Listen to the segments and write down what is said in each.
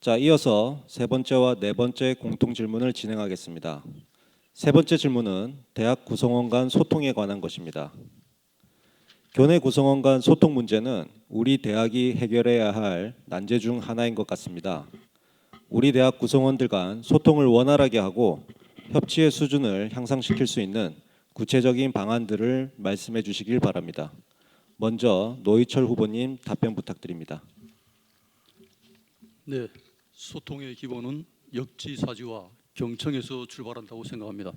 자, 이어서 세 번째와 네 번째 공통 질문을 진행하겠습니다. 세 번째 질문은 대학 구성원 간 소통에 관한 것입니다. 교내 구성원 간 소통 문제는 우리 대학이 해결해야 할 난제 중 하나인 것 같습니다. 우리 대학 구성원들 간 소통을 원활하게 하고 협치의 수준을 향상시킬 수 있는 구체적인 방안들을 말씀해 주시길 바랍니다. 먼저 노희철 후보님 답변 부탁드립니다. 네, 소통의 기본은 역지사지와 경청에서 출발한다고 생각합니다.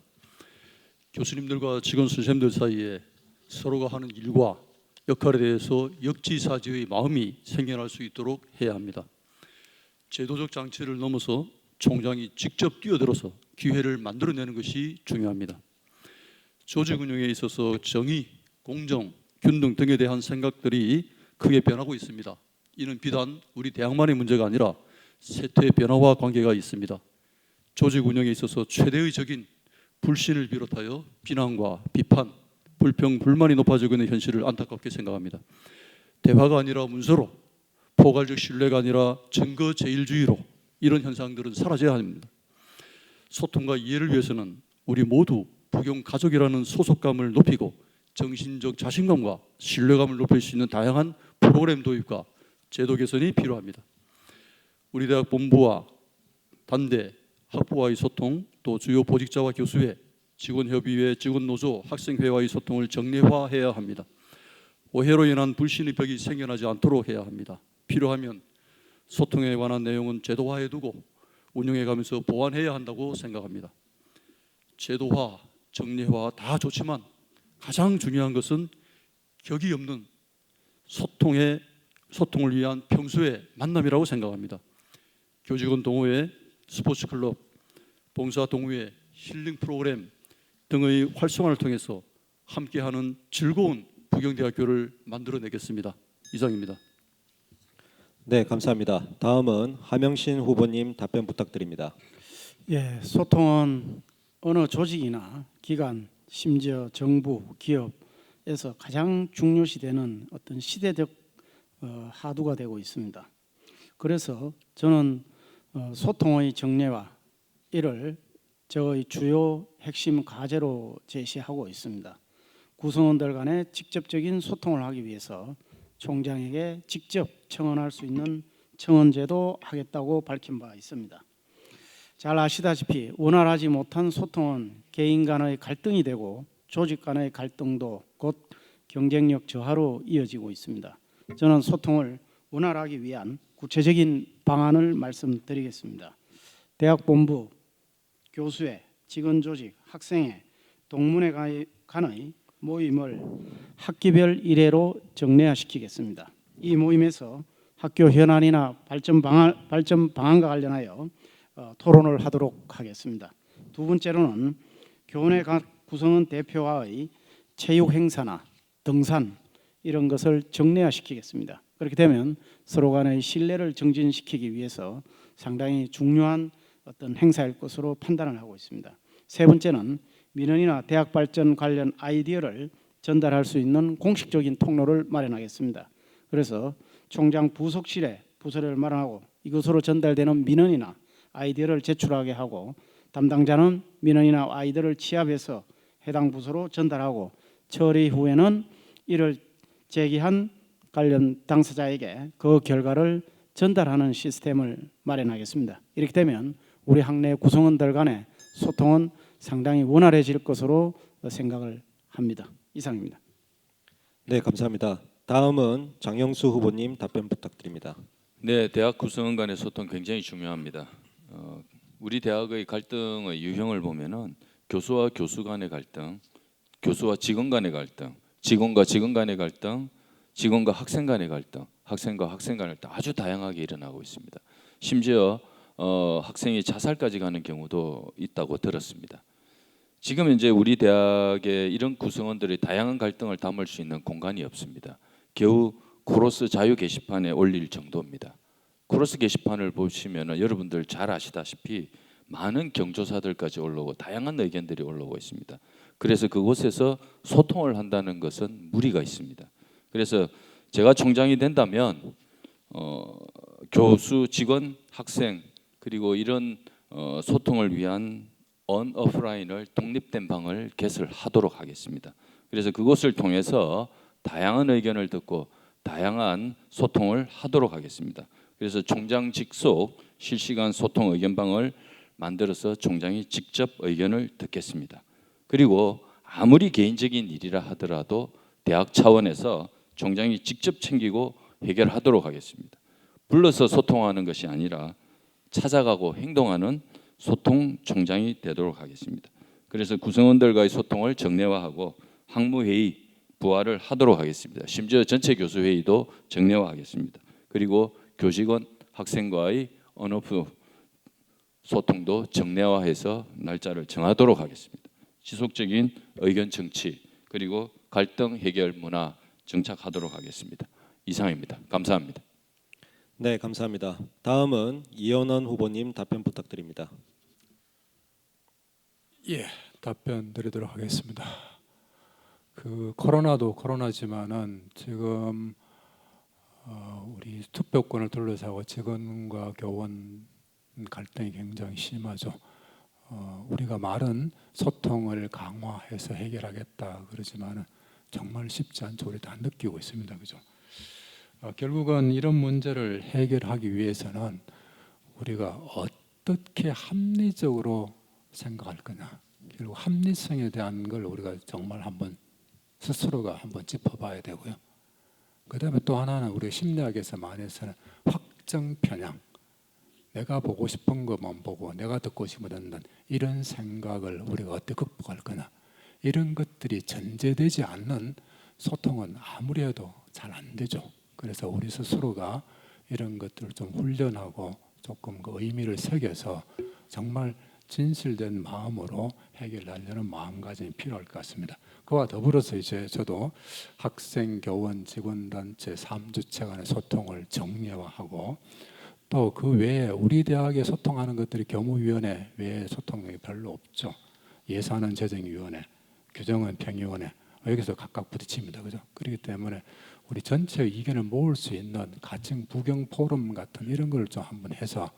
교수님들과 직원 선생님들 사이에 서로가 하는 일과 역할에 대해서 역지사지의 마음이 생겨날 수 있도록 해야 합니다. 제도적 장치를 넘어서 총장이 직접 뛰어들어서 기회를 만들어내는 것이 중요합니다. 조직 운영에 있어서 정의, 공정, 균등 등에 대한 생각들이 크게 변하고 있습니다. 이는 비단 우리 대학만의 문제가 아니라 세태의 변화와 관계가 있습니다. 조직 운영에 있어서 최대의 적인 불신을 비롯하여 비난과 비판, 불평, 불만이 높아지고 있는 현실을 안타깝게 생각합니다. 대화가 아니라 문서로, 포괄적 신뢰가 아니라 증거 제일주의로 이런 현상들은 사라져야 합니다. 소통과 이해를 위해서는 우리 모두 부경 가족이라는 소속감을 높이고 정신적 자신감과 신뢰감을 높일 수 있는 다양한 프로그램 도입과 제도 개선이 필요합니다. 우리 대학 본부와 단대, 학부와의 소통, 또 주요 보직자와 교수회, 직원협의회, 직원노조, 학생회와의 소통을 정례화해야 합니다. 오해로 인한 불신의 벽이 생겨나지 않도록 해야 합니다. 필요하면 소통에 관한 내용은 제도화해 두고 운영해 가면서 보완해야 한다고 생각합니다. 제도화, 정례화 다 좋지만 가장 중요한 것은 격이 없는 소통을 위한 평소의 만남이라고 생각합니다. 교직원 동호회, 스포츠클럽, 봉사동호회, 힐링 프로그램 등의 활성화를 통해서 함께하는 즐거운 부경대학교를 만들어내겠습니다. 이상입니다. 네, 감사합니다. 다음은 하명신 후보님 답변 부탁드립니다. 예, 소통은 어느 조직이나 기관, 심지어 정부, 기업에서 가장 중요시되는 어떤 시대적 하두가 되고 있습니다. 그래서 저는 소통의 정례화 이를 저의 주요 핵심 과제로 제시하고 있습니다. 구성원들 간의 직접적인 소통을 하기 위해서 총장에게 직접 청원할 수 있는 청원제도 하겠다고 밝힌 바 있습니다. 잘 아시다시피 원활하지 못한 소통은 개인 간의 갈등이 되고 조직 간의 갈등도 곧 경쟁력 저하로 이어지고 있습니다. 저는 소통을 원활하기 위한 구체적인 방안을 말씀드리겠습니다. 대학 본부, 교수회, 직원조직, 학생회, 동문회 간의 모임을 학기별 1회로 정례화시키겠습니다. 이 모임에서 학교 현안이나 발전 방안과 관련하여 토론을 하도록 하겠습니다. 두 번째로는 교내 각 구성원 대표와의 체육 행사나 등산 이런 것을 정례화시키겠습니다. 그렇게 되면 서로 간의 신뢰를 증진시키기 위해서 상당히 중요한 어떤 행사일 것으로 판단을 하고 있습니다. 세 번째는 민원이나 대학 발전 관련 아이디어를 전달할 수 있는 공식적인 통로를 마련하겠습니다. 그래서 총장 부속실에 부서를 마련하고 이것으로 전달되는 민원이나 아이디어를 제출하게 하고 담당자는 민원이나 아이디어를 취합해서 해당 부서로 전달하고 처리 후에는 이를 제기한 관련 당사자에게 그 결과를 전달하는 시스템을 마련하겠습니다. 이렇게 되면 우리 학내 구성원들 간의 소통은 상당히 원활해질 것으로 생각을 합니다. 이상입니다. 네, 감사합니다. 다음은 장영수 후보님 답변 부탁드립니다. 네, 대학 구성원 간의 소통 굉장히 중요합니다. 우리 대학의 갈등의 유형을 보면은 교수와 교수 간의 갈등, 교수와 직원 간의 갈등, 직원과 직원 간의 갈등, 직원과 학생 간의 갈등, 학생과 학생 간의 갈등 아주 다양하게 일어나고 있습니다. 심지어 학생이 자살까지 가는 경우도 있다고 들었습니다. 지금 이제 우리 대학에 이런 구성원들의 다양한 갈등을 담을 수 있는 공간이 없습니다. 겨우 코러스 자유 게시판에 올릴 정도입니다. 코러스 게시판을 보시면 여러분들 잘 아시다시피 많은 경조사들까지 올라오고 다양한 의견들이 올라오고 있습니다. 그래서 그곳에서 소통을 한다는 것은 무리가 있습니다. 그래서 제가 총장이 된다면 교수, 직원, 학생 그리고 이런 소통을 위한 언오프라인을 독립된 방을 개설하도록 하겠습니다. 그래서 그것을 통해서 다양한 의견을 듣고 다양한 소통을 하도록 하겠습니다. 그래서 총장 직속 실시간 소통 의견방을 만들어서 총장이 직접 의견을 듣겠습니다. 그리고 아무리 개인적인 일이라 하더라도 대학 차원에서 총장이 직접 챙기고 해결하도록 하겠습니다. 불러서 소통하는 것이 아니라 찾아가고 행동하는 소통 총장이 되도록 하겠습니다. 그래서 구성원들과의 소통을 정례화하고 학무회의 부활을 하도록 하겠습니다. 심지어 전체 교수회의도 정례화하겠습니다. 그리고 교직원 학생과의 언오프 소통도 정례화해서 날짜를 정하도록 하겠습니다. 지속적인 의견 청취 그리고 갈등 해결 문화 정착하도록 하겠습니다. 이상입니다. 감사합니다. 네, 감사합니다. 다음은 이현원 후보님 답변 부탁드립니다. 예, 답변 드리도록 하겠습니다. 그 코로나도 코로나지만은 지금 우리 투표권을 둘러싸고 직원과 교원 갈등이 굉장히 심하죠. 우리가 말은 소통을 강화해서 해결하겠다 그러지만은 정말 쉽지 않죠. 우리 다 느끼고 있습니다, 그죠? 결국은 이런 문제를 해결하기 위해서는 우리가 어떻게 합리적으로 생각할 거냐. 결국 합리성에 대한 걸 우리가 정말 한번 스스로가 한번 짚어봐야 되고요. 그다음에 또 하나는 우리 심리학에서 말해서는 확정 편향. 내가 보고 싶은 것만 보고 내가 듣고 싶은 거 듣는 이런 생각을 우리가 어떻게 극복할 거냐. 이런 것들이 전제되지 않는 소통은 아무리 해도 잘 안 되죠. 그래서 우리 스스로가 이런 것들을 좀 훈련하고 조금 그 의미를 새겨서 정말 진실된 마음으로 해결하려는 마음가짐이 필요할 것 같습니다. 그와 더불어서 이제 저도 학생, 교원, 직원단체 3주체 간의 소통을 정례화하고 또 그 외에 우리 대학에 소통하는 것들이 교무위원회 외에 소통이 별로 없죠. 예산은 재정위원회, 규정은 평의원회 여기서 각각 부딪힙니다. 그죠? 그렇기 때문에 우리 전체의 의견을 모을 수 있는 가칭 부경 포럼 같은 이런 걸 좀 한번 해서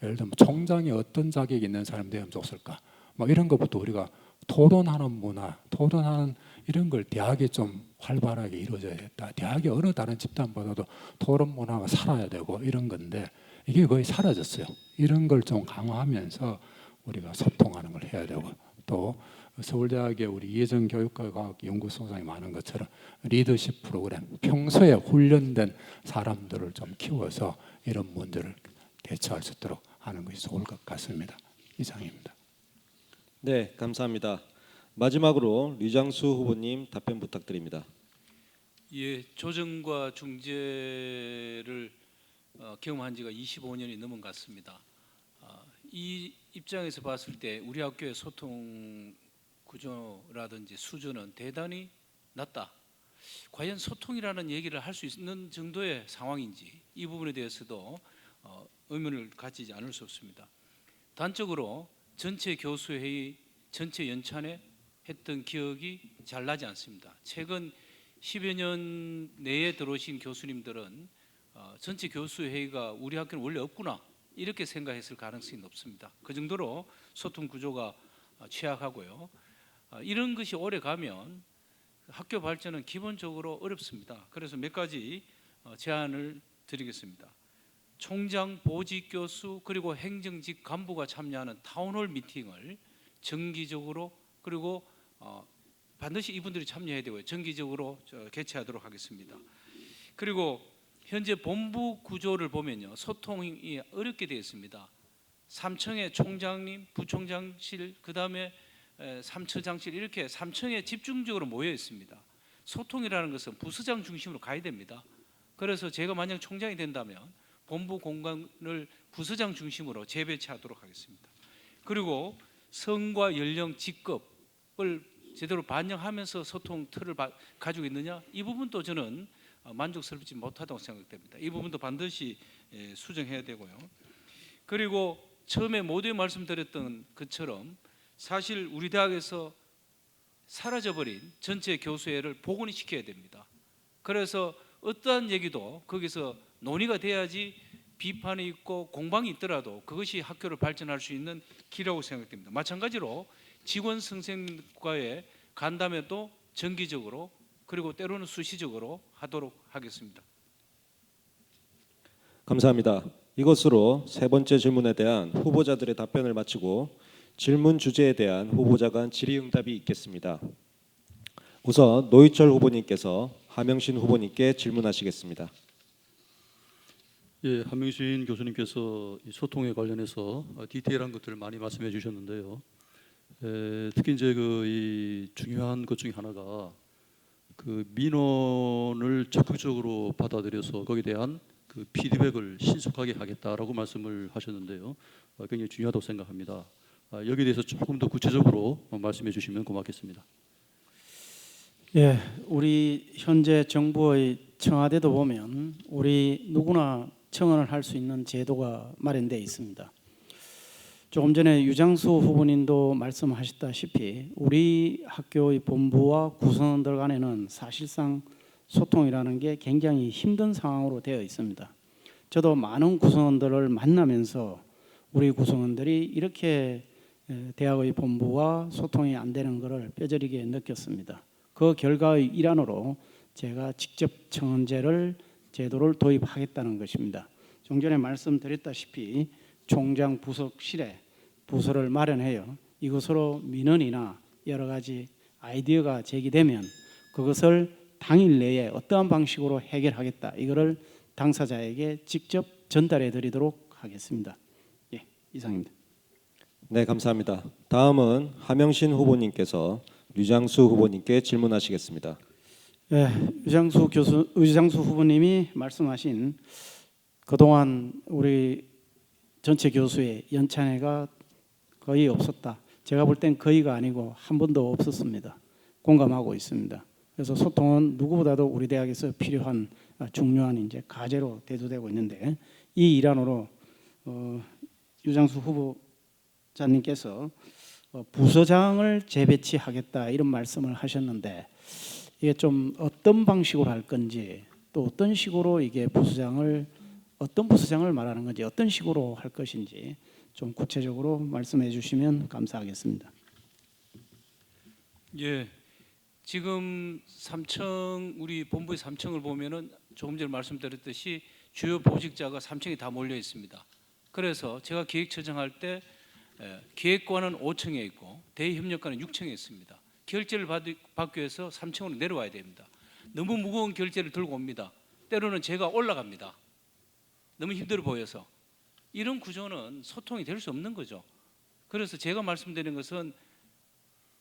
예를 들면 총장이 어떤 자격이 있는 사람이 되면 좋을까? 뭐 이런 것부터 우리가 토론하는 문화, 토론하는 이런 걸 대학이 좀 활발하게 이루어져야겠다. 대학이 어느 다른 집단보다도 토론 문화가 살아야 되고 이런 건데 이게 거의 사라졌어요. 이런 걸 좀 강화하면서 우리가 소통하는 걸 해야 되고 또 서울대학의 우리 이혜정 교육과학 연구소장이 많은 것처럼 리더십 프로그램, 평소에 훈련된 사람들을 좀 키워서 이런 문제를 대처할 수 있도록 하는 것이 좋을 것 같습니다. 이상입니다. 네, 감사합니다. 마지막으로 류장수 후보님 답변 부탁드립니다. 예, 조정과 중재를 경험한 지가 25년이 넘은 것 같습니다. 이 입장에서 봤을 때 우리 학교의 소통 구조라든지 수준은 대단히 낮다. 과연 소통이라는 얘기를 할 수 있는 정도의 상황인지 이 부분에 대해서도 의문을 가지지 않을 수 없습니다. 단적으로 전체 교수회의 전체 연찬회 했던 기억이 잘 나지 않습니다. 최근 10여 년 내에 들어오신 교수님들은 전체 교수회의가 우리 학교는 원래 없구나 이렇게 생각했을 가능성이 높습니다. 그 정도로 소통 구조가 취약하고요. 이런 것이 오래 가면 학교 발전은 기본적으로 어렵습니다. 그래서 몇 가지 제안을 드리겠습니다. 총장, 보직 교수 그리고 행정직 간부가 참여하는 타운홀 미팅을 정기적으로 그리고 반드시 이분들이 참여해야 되고요. 정기적으로 개최하도록 하겠습니다. 그리고 현재 본부 구조를 보면요. 소통이 어렵게 되어 있습니다. 3층에 총장님, 부총장실, 그다음에 3처장실 이렇게 3층에 집중적으로 모여 있습니다. 소통이라는 것은 부서장 중심으로 가야 됩니다. 그래서 제가 만약 총장이 된다면 본부 공간을 부서장 중심으로 재배치하도록 하겠습니다. 그리고 성과 연령, 직급을 제대로 반영하면서 소통 틀을 가지고 있느냐 이 부분도 저는 만족스럽지 못하다고 생각됩니다. 이 부분도 반드시 수정해야 되고요. 그리고 처음에 모두에 말씀드렸던 것처럼 사실 우리 대학에서 사라져버린 전체 교수회를 복원시켜야 됩니다. 그래서 어떠한 얘기도 거기서 논의가 돼야지 비판이 있고 공방이 있더라도 그것이 학교를 발전할 수 있는 길이라고 생각됩니다. 마찬가지로 직원 선생님과의 간담회도 정기적으로 그리고 때로는 수시적으로 하도록 하겠습니다. 감사합니다. 이것으로 세 번째 질문에 대한 후보자들의 답변을 마치고 질문 주제에 대한 후보자 간 질의응답이 있겠습니다. 우선 노희철 후보님께서 하명신 후보님께 질문하시겠습니다. 예, 한명신 교수님께서 이 소통에 관련해서 디테일한 것들을 많이 말씀해 주셨는데요. 특히 이제 이 중요한 것 중에 하나가 그 민원을 적극적으로 받아들여서 거기에 대한 그 피드백을 신속하게 하겠다라고 말씀을 하셨는데요. 굉장히 중요하다고 생각합니다. 여기에 대해서 조금 더 구체적으로 말씀해 주시면 고맙겠습니다. 예, 우리 현재 정부의 청와대도 보면 우리 누구나 청원을 할 수 있는 제도가 마련되어 있습니다. 조금 전에 유장수 후보님도 말씀하셨다시피 우리 학교의 본부와 구성원들 간에는 사실상 소통이라는 게 굉장히 힘든 상황으로 되어 있습니다. 저도 많은 구성원들을 만나면서 우리 구성원들이 이렇게 대학의 본부와 소통이 안 되는 것을 뼈저리게 느꼈습니다. 그 결과의 일환으로 제가 직접 청원제를 제도를 도입하겠다는 것입니다. 좀 전에 말씀드렸다시피 총장 부속실에 부서를 마련해요. 이것으로 민원이나 여러 가지 아이디어가 제기되면 그것을 당일 내에 어떠한 방식으로 해결하겠다. 이거를 당사자에게 직접 전달해 드리도록 하겠습니다. 예, 이상입니다. 네, 감사합니다. 다음은 하명신 후보님께서 류장수 후보님께 질문하시겠습니다. 예, 유장수 후보님이 말씀하신 그동안 우리 전체 교수의 연찬회가 거의 없었다. 제가 볼 땐 거의가 아니고 한 번도 없었습니다. 공감하고 있습니다. 그래서 소통은 누구보다도 우리 대학에서 필요한 중요한 이제 과제로 대두되고 있는데 이 일환으로 유장수 후보자님께서 부서장을 재배치하겠다 이런 말씀을 하셨는데 이게 좀 어떤 방식으로 할 건지 또 어떤 식으로 이게 어떤 부서장을 말하는 건지 어떤 식으로 할 것인지 좀 구체적으로 말씀해 주시면 감사하겠습니다. 예, 지금 3층 우리 본부의 3층을 보면은 조금 전에 말씀드렸듯이 주요 보직자가 3층에 다 몰려 있습니다. 그래서 제가 기획처정할 때 기획관은 5층에 있고 대협력관은 6층에 있습니다. 결제를 받기 위해서 3층으로 내려와야 됩니다. 너무 무거운 결제를 들고 옵니다. 때로는 제가 올라갑니다. 너무 힘들어 보여서 이런 구조는 소통이 될 수 없는 거죠. 그래서 제가 말씀드리는 것은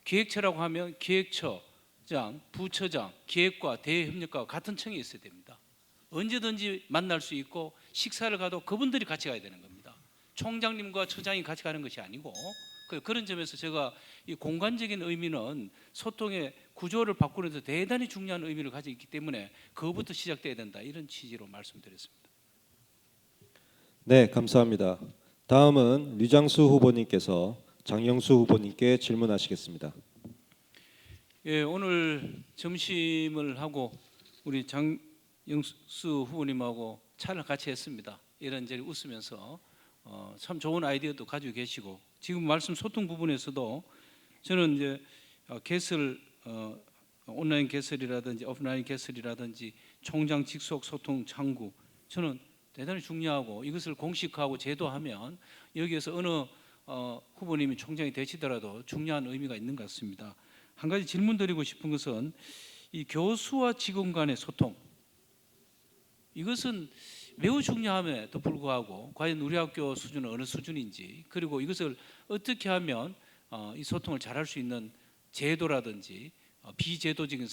기획처라고 하면 기획처장, 부처장, 기획과 대협력과가 같은 층에 있어야 됩니다. 언제든지 만날 수 있고 식사를 가도 그분들이 같이 가야 되는 겁니다. 총장님과 처장이 같이 가는 것이 아니고 그런 점에서 제가 이 공간적인 의미는 소통의 구조를 바꾸는 데 대단히 중요한 의미를 가지고 있기 때문에 그것부터 시작돼야 된다 이런 취지로 말씀드렸습니다. 네, 감사합니다. 다음은 류장수 후보님께서 장영수 후보님께 질문하시겠습니다. 예, 오늘 점심을 하고 우리 장영수 후보님하고 차를 같이 했습니다. 이런저런 웃으면서 참 좋은 아이디어도 가지고 계시고 지금 말씀 소통 부분에서도 저는 이제 개설 온라인 개설이라든지 오프라인 개설이라든지 총장 직속 소통 창구 저는 대단히 중요하고 이것을 공식화하고 제도하면 여기에서 어느 후보님이 총장이 되시더라도 중요한 의미가 있는 것 같습니다. 한 가지 질문 드리고 싶은 것은 이 교수와 직원 간의 소통 이것은 매우 중요함에도 불구하고 과연 우리 학교 수준은 어느 수준인지 그리고 이것을 어떻게 하면 이 소통을 잘할 수 있는 제도라든지 비제도적인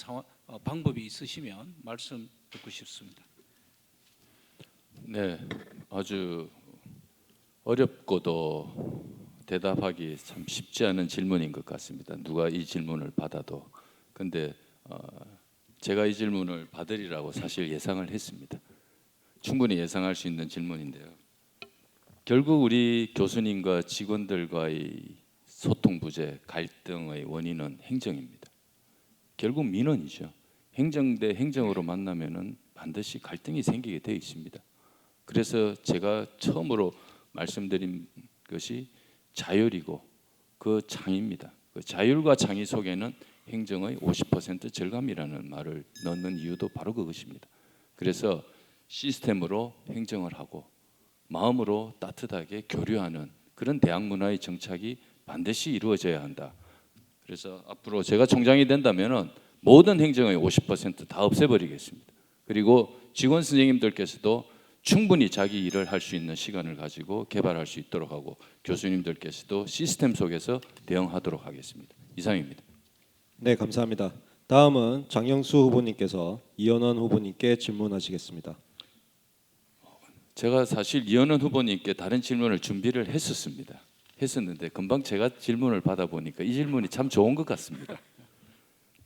방법이 있으시면 말씀 듣고 싶습니다. 네, 아주 어렵고도 대답하기 참 쉽지 않은 질문인 것 같습니다. 누가 이 질문을 받아도. 근데 제가 이 질문을 받으리라고 사실 예상을 했습니다. 충분히 예상할 수 있는 질문인데요. 결국 우리 교수님과 직원들과의 소통 부재, 갈등의 원인은 행정입니다. 결국 민원이죠. 행정 대 행정으로 만나면은 반드시 갈등이 생기게 돼 있습니다. 그래서 제가 처음으로 말씀드린 것이 자율이고 그 창의입니다. 그 자율과 창의 속에는 행정의 50% 절감이라는 말을 넣는 이유도 바로 그것입니다. 그래서 시스템으로 행정을 하고 마음으로 따뜻하게 교류하는 그런 대학 문화의 정착이 반드시 이루어져야 한다. 그래서 앞으로 제가 총장이 된다면은 모든 행정의 50%다 없애버리겠습니다. 그리고 직원 선생님들께서도 충분히 자기 일을 할 수 있는 시간을 가지고 개발할 수 있도록 하고 교수님들께서도 시스템 속에서 대응하도록 하겠습니다. 이상입니다. 네, 감사합니다. 다음은 장영수 후보님께서 이현원 후보님께 질문하시겠습니다. 제가 사실 이현원 후보님께 다른 질문을 준비를 했었는데 금방 제가 질문을 받아보니까 이 질문이 참 좋은 것 같습니다.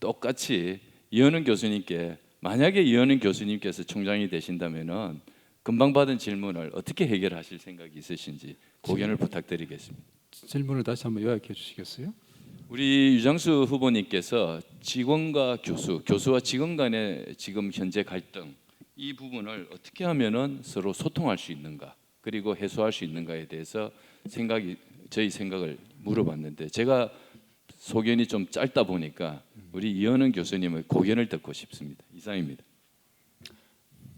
똑같이 이현원 교수님께 만약에 이현원 교수님께서 총장이 되신다면은 금방 받은 질문을 어떻게 해결하실 생각이 있으신지 고견을 부탁드리겠습니다. 질문을 다시 한번 요약해 주시겠어요? 우리 유장수 후보님께서 직원과 교수와 직원 간의 지금 현재 갈등 이 부분을 어떻게 하면은 서로 소통할 수 있는가 그리고 해소할 수 있는가에 대해서 저희 생각을 물어봤는데 제가 소견이 좀 짧다 보니까 우리 이현은 교수님의 고견을 듣고 싶습니다. 이상입니다.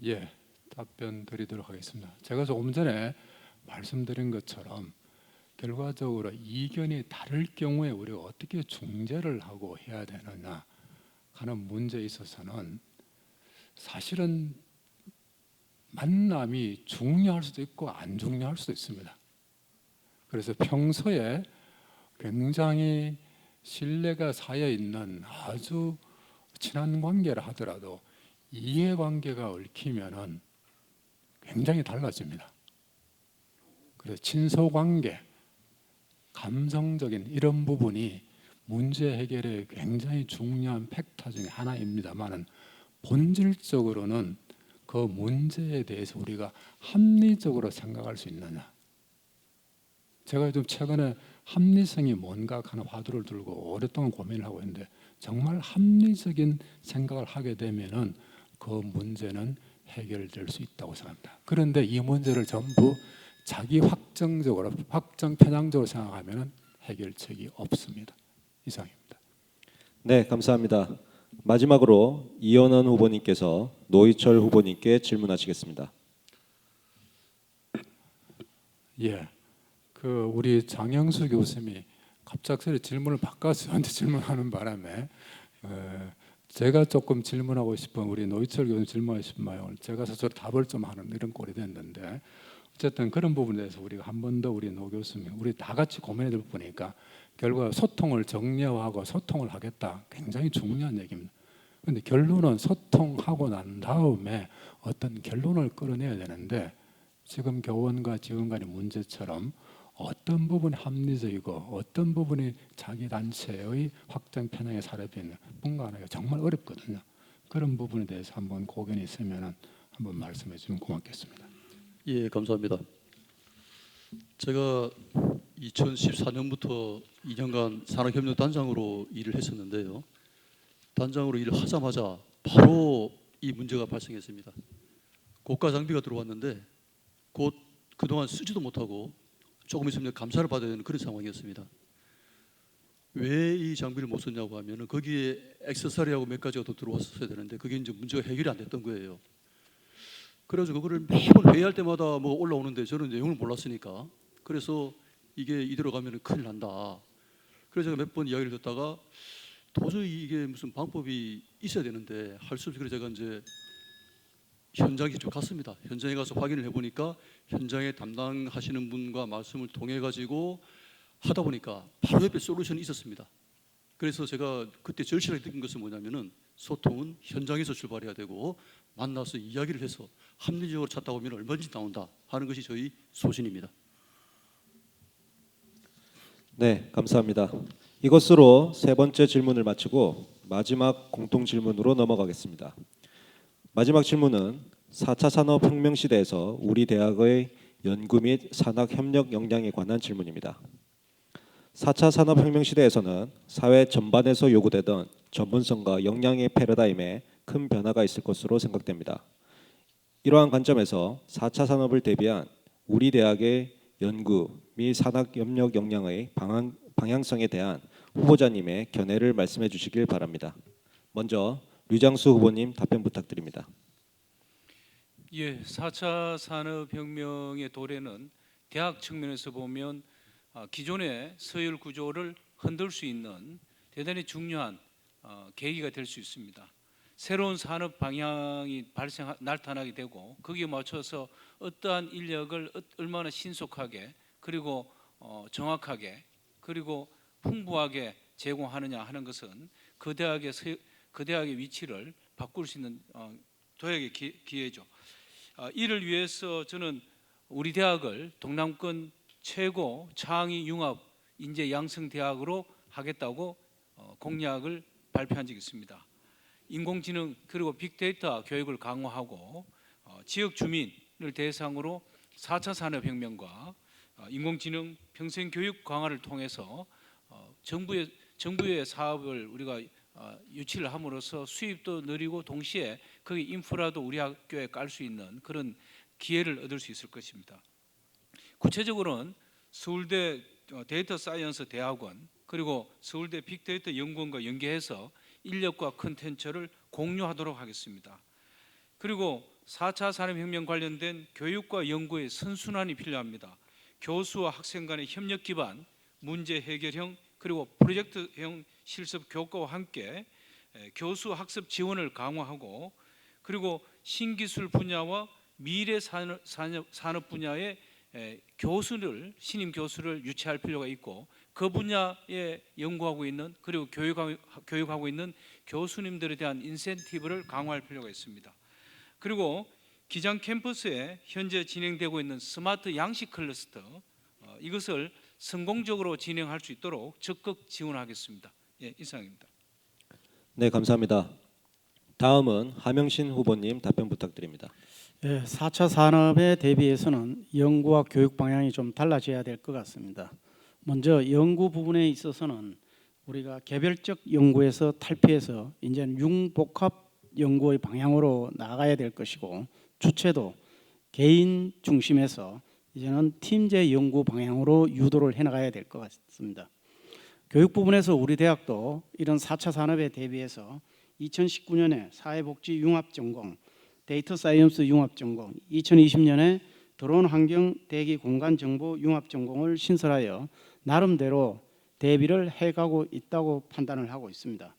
예, 답변 드리도록 하겠습니다. 제가 조금 전에 말씀드린 것처럼 결과적으로 이견이 다를 경우에 우리가 어떻게 중재를 하고 해야 되느냐 하는 문제에 있어서는 사실은 만남이 중요할 수도 있고 안 중요할 수도 있습니다. 그래서 평소에 굉장히 신뢰가 쌓여 있는 아주 친한 관계를 하더라도 이해관계가 얽히면은 굉장히 달라집니다. 그래서 친소관계, 감성적인 이런 부분이 문제 해결에 굉장히 중요한 팩터 중에 하나입니다만은 본질적으로는 그 문제에 대해서 우리가 합리적으로 생각할 수 있느냐. 제가 좀 최근에 합리성이 뭔가 하는 화두를 들고 오랫동안 고민을 하고 있는데 정말 합리적인 생각을 하게 되면은 그 문제는 해결될 수 있다고 생각합니다. 그런데 이 문제를 전부 자기 확정 편향적으로 생각하면은 해결책이 없습니다. 이상입니다. 네, 감사합니다. 마지막으로 이현원 후보님께서 노희철 후보님께 질문하시겠습니다. 예, 그 우리 장영수 교수님이 갑작스레 질문을 바꿔서 저한테 질문하는 바람에 제가 조금 질문하고 싶은 우리 노희철 교수님 질문하고 싶은 마음을 제가 스스로 답을 좀 하는 이런 꼴이 됐는데 어쨌든 그런 부분에 대해서 우리가 한 번 더 우리 노 교수님 우리 다 같이 고민해 볼 보니까 결과 소통을 정례화하고 소통을 하겠다 굉장히 중요한 얘기입니다. 그런데 결론은 소통하고 난 다음에 어떤 결론을 끌어내야 되는데 지금 교원과 직원 간의 문제처럼 어떤 부분이 합리적이고 어떤 부분이 자기 단체의 확정 편향에 사례되는 분간하기가 정말 어렵거든요. 그런 부분에 대해서 한번 고견이 있으면 한번 말씀해 주시면 고맙겠습니다. 예, 감사합니다. 제가 2014년부터 2년간 산업협력단장으로 일을 했었는데요. 단장으로 일을 하자마자 바로 이 문제가 발생했습니다. 고가 장비가 들어왔는데 곧 그동안 쓰지도 못하고 조금 있으면 감사를 받아야 되는 그런 상황이었습니다. 왜 이 장비를 못 썼냐고 하면은 거기에 액세서리하고 몇 가지가 더 들어왔어야 되는데 그게 이제 문제가 해결이 안 됐던 거예요. 그래서 그거를 매번 회의할 때마다 뭐 올라오는데 저는 내용을 몰랐으니까 그래서 이게 이대로 가면은 큰일 난다. 그래서 제가 몇 번 이야기를 듣다가 도저히 이게 무슨 방법이 있어야 되는데 할 수 없이 그래서 제가 이제 현장에 좀 갔습니다. 현장에 가서 확인을 해보니까 현장에 담당하시는 분과 말씀을 통해 가지고 하다 보니까 바로 옆에 솔루션이 있었습니다. 그래서 제가 그때 절실하게 느낀 것은 뭐냐면은 소통은 현장에서 출발해야 되고 만나서 이야기를 해서 합리적으로 찾다 보면 얼마든지 나온다 하는 것이 저희 소신입니다. 네, 감사합니다. 이것으로 세 번째 질문을 마치고 마지막 공통 질문으로 넘어가겠습니다. 마지막 질문은 4차 산업혁명 시대에서 우리 대학의 연구 및 산학협력 역량에 관한 질문입니다. 4차 산업혁명 시대에서는 사회 전반에서 요구되던 전문성과 역량의 패러다임에 큰 변화가 있을 것으로 생각됩니다. 이러한 관점에서 4차 산업을 대비한 우리 대학의 연구 및 산학 협력 역량의 방향성에 대한 후보자님의 견해를 말씀해 주시길 바랍니다. 먼저 류장수 후보님 답변 부탁드립니다. 예, 4차 산업혁명의 도래는 대학 측면에서 보면 기존의 서열 구조를 흔들 수 있는 대단히 중요한 계기가 될 수 있습니다. 새로운 산업 방향이 나타나게 되고 거기에 맞춰서 어떠한 인력을 얼마나 신속하게 그리고 정확하게 그리고 풍부하게 제공하느냐 하는 것은 그 대학의 위치를 바꿀 수 있는 도약의 기회죠. 이를 위해서 저는 우리 대학을 동남권 최고 창의 융합 인재 양성 대학으로 하겠다고 공약을 발표한 적이 있습니다. 인공지능 그리고 빅데이터 교육을 강화하고 지역 주민을 대상으로 4차 산업혁명과 인공지능 평생교육 강화를 통해서 정부의 사업을 우리가 유치를 함으로써 수입도 느리고 동시에 거기 인프라도 우리 학교에 깔 수 있는 그런 기회를 얻을 수 있을 것입니다. 구체적으로는 서울대 데이터 사이언스 대학원 그리고 서울대 빅데이터 연구원과 연계해서 인력과 컨텐츠를 공유하도록 하겠습니다. 그리고 4차 산업혁명 관련된 교육과 연구의 선순환이 필요합니다. 교수와 학생 간의 협력 기반, 문제 해결형 그리고 프로젝트형 실습 교과와 함께 교수 학습 지원을 강화하고 그리고 신기술 분야와 미래 산업 분야의 신임 교수를 유치할 필요가 있고 그 분야에 연구하고 있는 그리고 교육하고 있는 교수님들에 대한 인센티브를 강화할 필요가 있습니다. 그리고 기장 캠퍼스에 현재 진행되고 있는 스마트 양식 클러스터 이것을 성공적으로 진행할 수 있도록 적극 지원하겠습니다. 예, 이상입니다. 네, 감사합니다. 다음은 하명신 후보님 답변 부탁드립니다. 예, 4차 산업에 대비해서는 연구와 교육 방향이 좀 달라져야 될 것 같습니다. 먼저 연구 부분에 있어서는 우리가 개별적 연구에서 탈피해서 이제는 융복합 연구의 방향으로 나가야 될 것이고 주체도 개인 중심에서 이제는 팀제 연구 방향으로 유도를 해나가야 될 것 같습니다. 교육 부분에서 우리 대학도 이런 4차 산업에 대비해서 2019년에 사회복지 융합전공, 데이터 사이언스 융합전공, 2020년에 드론 환경 대기 공간 정보 융합전공을 신설하여 나름대로 대비를 해가고 있다고 판단을 하고 있습니다.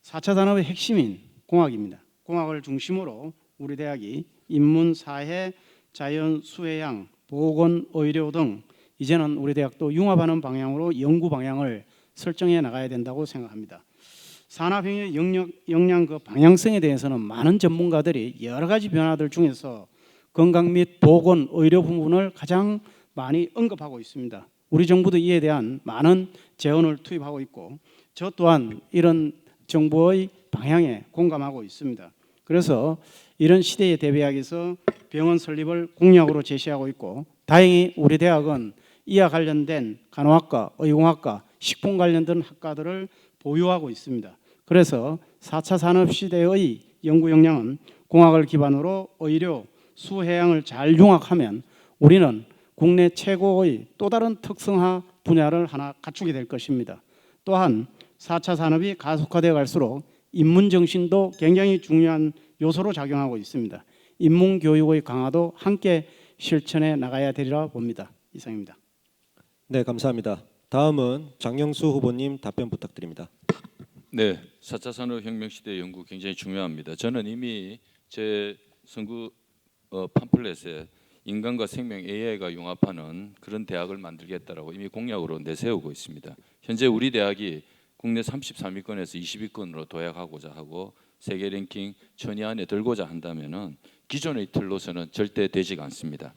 4차 산업의 핵심인 공학입니다. 공학을 중심으로 우리 대학이 인문, 사회, 자연, 수해양, 보건, 의료 등 이제는 우리 대학도 융합하는 방향으로 연구 방향을 설정해 나가야 된다고 생각합니다. 산업혁명의 역량 그 방향성에 대해서는 많은 전문가들이 여러 가지 변화들 중에서 건강 및 보건, 의료 부분을 가장 많이 언급하고 있습니다. 우리 정부도 이에 대한 많은 재원을 투입하고 있고 저 또한 이런 정부의 방향에 공감하고 있습니다. 그래서 이런 시대에 대비하기 위해서 병원 설립을 공약으로 제시하고 있고 다행히 우리 대학은 이와 관련된 간호학과, 의공학과, 식품 관련된 학과들을 보유하고 있습니다. 그래서 4차 산업 시대의 연구 역량은 공학을 기반으로 의료, 수해양을 잘 융합하면 우리는 국내 최고의 또 다른 특성화 분야를 하나 갖추게 될 것입니다. 또한 4차 산업이 가속화되어 갈수록 인문정신도 굉장히 중요한 요소로 작용하고 있습니다. 인문교육의 강화도 함께 실천해 나가야 되리라 봅니다. 이상입니다. 네, 감사합니다. 다음은 장영수 후보님 답변 부탁드립니다. 네, 4차 산업혁명 시대 연구 굉장히 중요합니다. 저는 이미 제 선구 팜플렛에 인간과 생명 AI가 융합하는 그런 대학을 만들겠다라고 이미 공약으로 내세우고 있습니다. 현재 우리 대학이 국내 33위권에서 20위권으로 도약하고자 하고 세계 랭킹 1000위 안에 들고자 한다면은 기존의 틀로서는 절대 되지가 않습니다.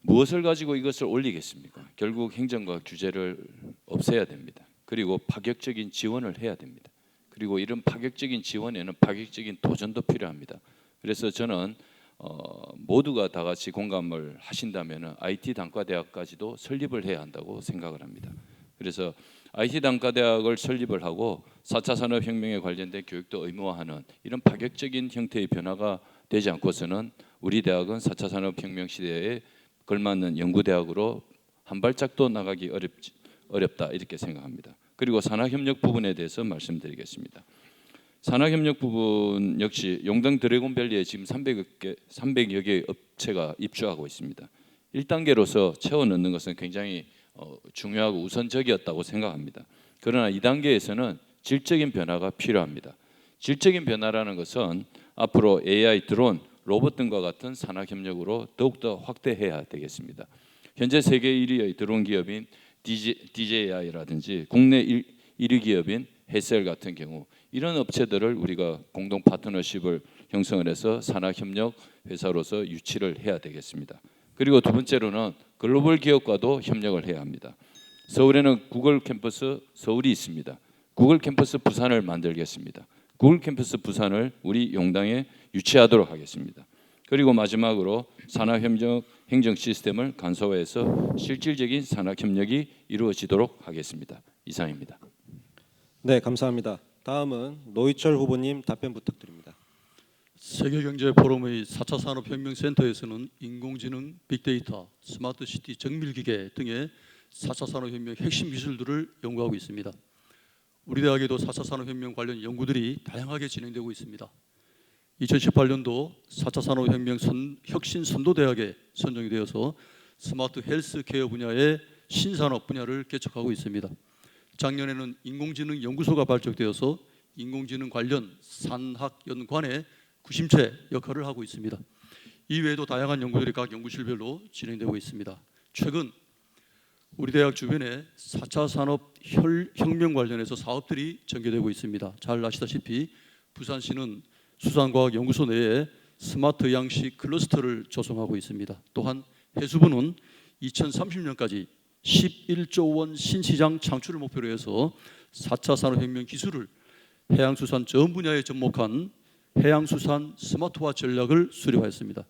무엇을 가지고 이것을 올리겠습니까? 결국 행정과 규제를 없애야 됩니다. 그리고 파격적인 지원을 해야 됩니다. 그리고 이런 파격적인 지원에는 파격적인 도전도 필요합니다. 그래서 저는 모두가 다 같이 공감을 하신다면 IT 단과대학까지도 설립을 해야 한다고 생각을 합니다. 그래서 IT 단과대학을 설립을 하고 4차 산업혁명에 관련된 교육도 의무화하는 이런 파격적인 형태의 변화가 되지 않고서는 우리 대학은 4차 산업혁명 시대에 걸맞는 연구대학으로 한 발짝도 나가기 어렵다 이렇게 생각합니다. 그리고 산학협력 부분에 대해서 말씀드리겠습니다. 산학협력 부분 역시 용당 드래곤밸리에 지금 300여 개의 업체가 입주하고 있습니다. 1단계로서 채워 넣는 것은 굉장히 중요하고 우선적이었다고 생각합니다. 그러나 2단계에서는 질적인 변화가 필요합니다. 질적인 변화라는 것은 앞으로 AI, 드론, 로봇 등과 같은 산학협력으로 더욱더 확대해야 되겠습니다. 현재 세계 1위의 드론 기업인 DJI라든지 국내 1위 기업인 헬셀 같은 경우 이런 업체들을 우리가 공동 파트너십을 형성을 해서 산학협력 회사로서 유치를 해야 되겠습니다. 그리고 두 번째로는 글로벌 기업과도 협력을 해야 합니다. 서울에는 구글 캠퍼스 서울이 있습니다. 구글 캠퍼스 부산을 만들겠습니다. 구글 캠퍼스 부산을 우리 용당에 유치하도록 하겠습니다. 그리고 마지막으로 산학협력 행정 시스템을 간소화해서 실질적인 산학협력이 이루어지도록 하겠습니다. 이상입니다. 네, 감사합니다. 다음은 노희철 후보님 답변 부탁드립니다. 세계경제포럼의 4차 산업혁명센터에서는 인공지능, 빅데이터, 스마트시티, 정밀기계 등의 4차 산업혁명 핵심 기술들을 연구하고 있습니다. 우리 대학에도 4차 산업혁명 관련 연구들이 다양하게 진행되고 있습니다. 2018년도 4차 산업혁명 혁신 선도대학에 선정이 되어서 스마트 헬스케어 분야의 신산업 분야를 개척하고 있습니다. 작년에는 인공지능 연구소가 발족되어서 인공지능 관련 산학연관의 구심체 역할을 하고 있습니다. 이외에도 다양한 연구들이 각 연구실별로 진행되고 있습니다. 최근 우리 대학 주변에 4차 산업혁명 관련해서 사업들이 전개되고 있습니다. 잘 아시다시피 부산시는 수산과학연구소 내에 스마트 양식 클러스터를 조성하고 있습니다. 또한 해수부는 2030년까지 11조 원 신시장 창출을 목표로 해서 4차 산업혁명 기술을 해양수산 전 분야에 접목한 해양수산 스마트화 전략을 수립하였습니다.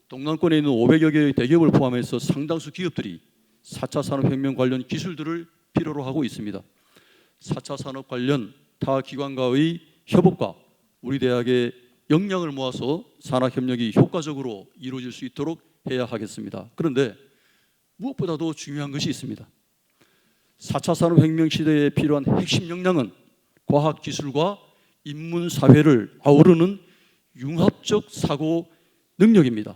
동남권에 있는 500여 개의 대기업을 포함해서 상당수 기업들이 4차 산업혁명 관련 기술들을 필요로 하고 있습니다. 4차 산업 관련 타 기관과의 협업과 우리 대학의 역량을 모아서 산학협력이 효과적으로 이루어질 수 있도록 해야 하겠습니다. 그런데 무엇보다도 중요한 것이 있습니다. 4차 산업혁명 시대에 필요한 핵심 역량은 과학기술과 인문사회를 아우르는 융합적 사고 능력입니다.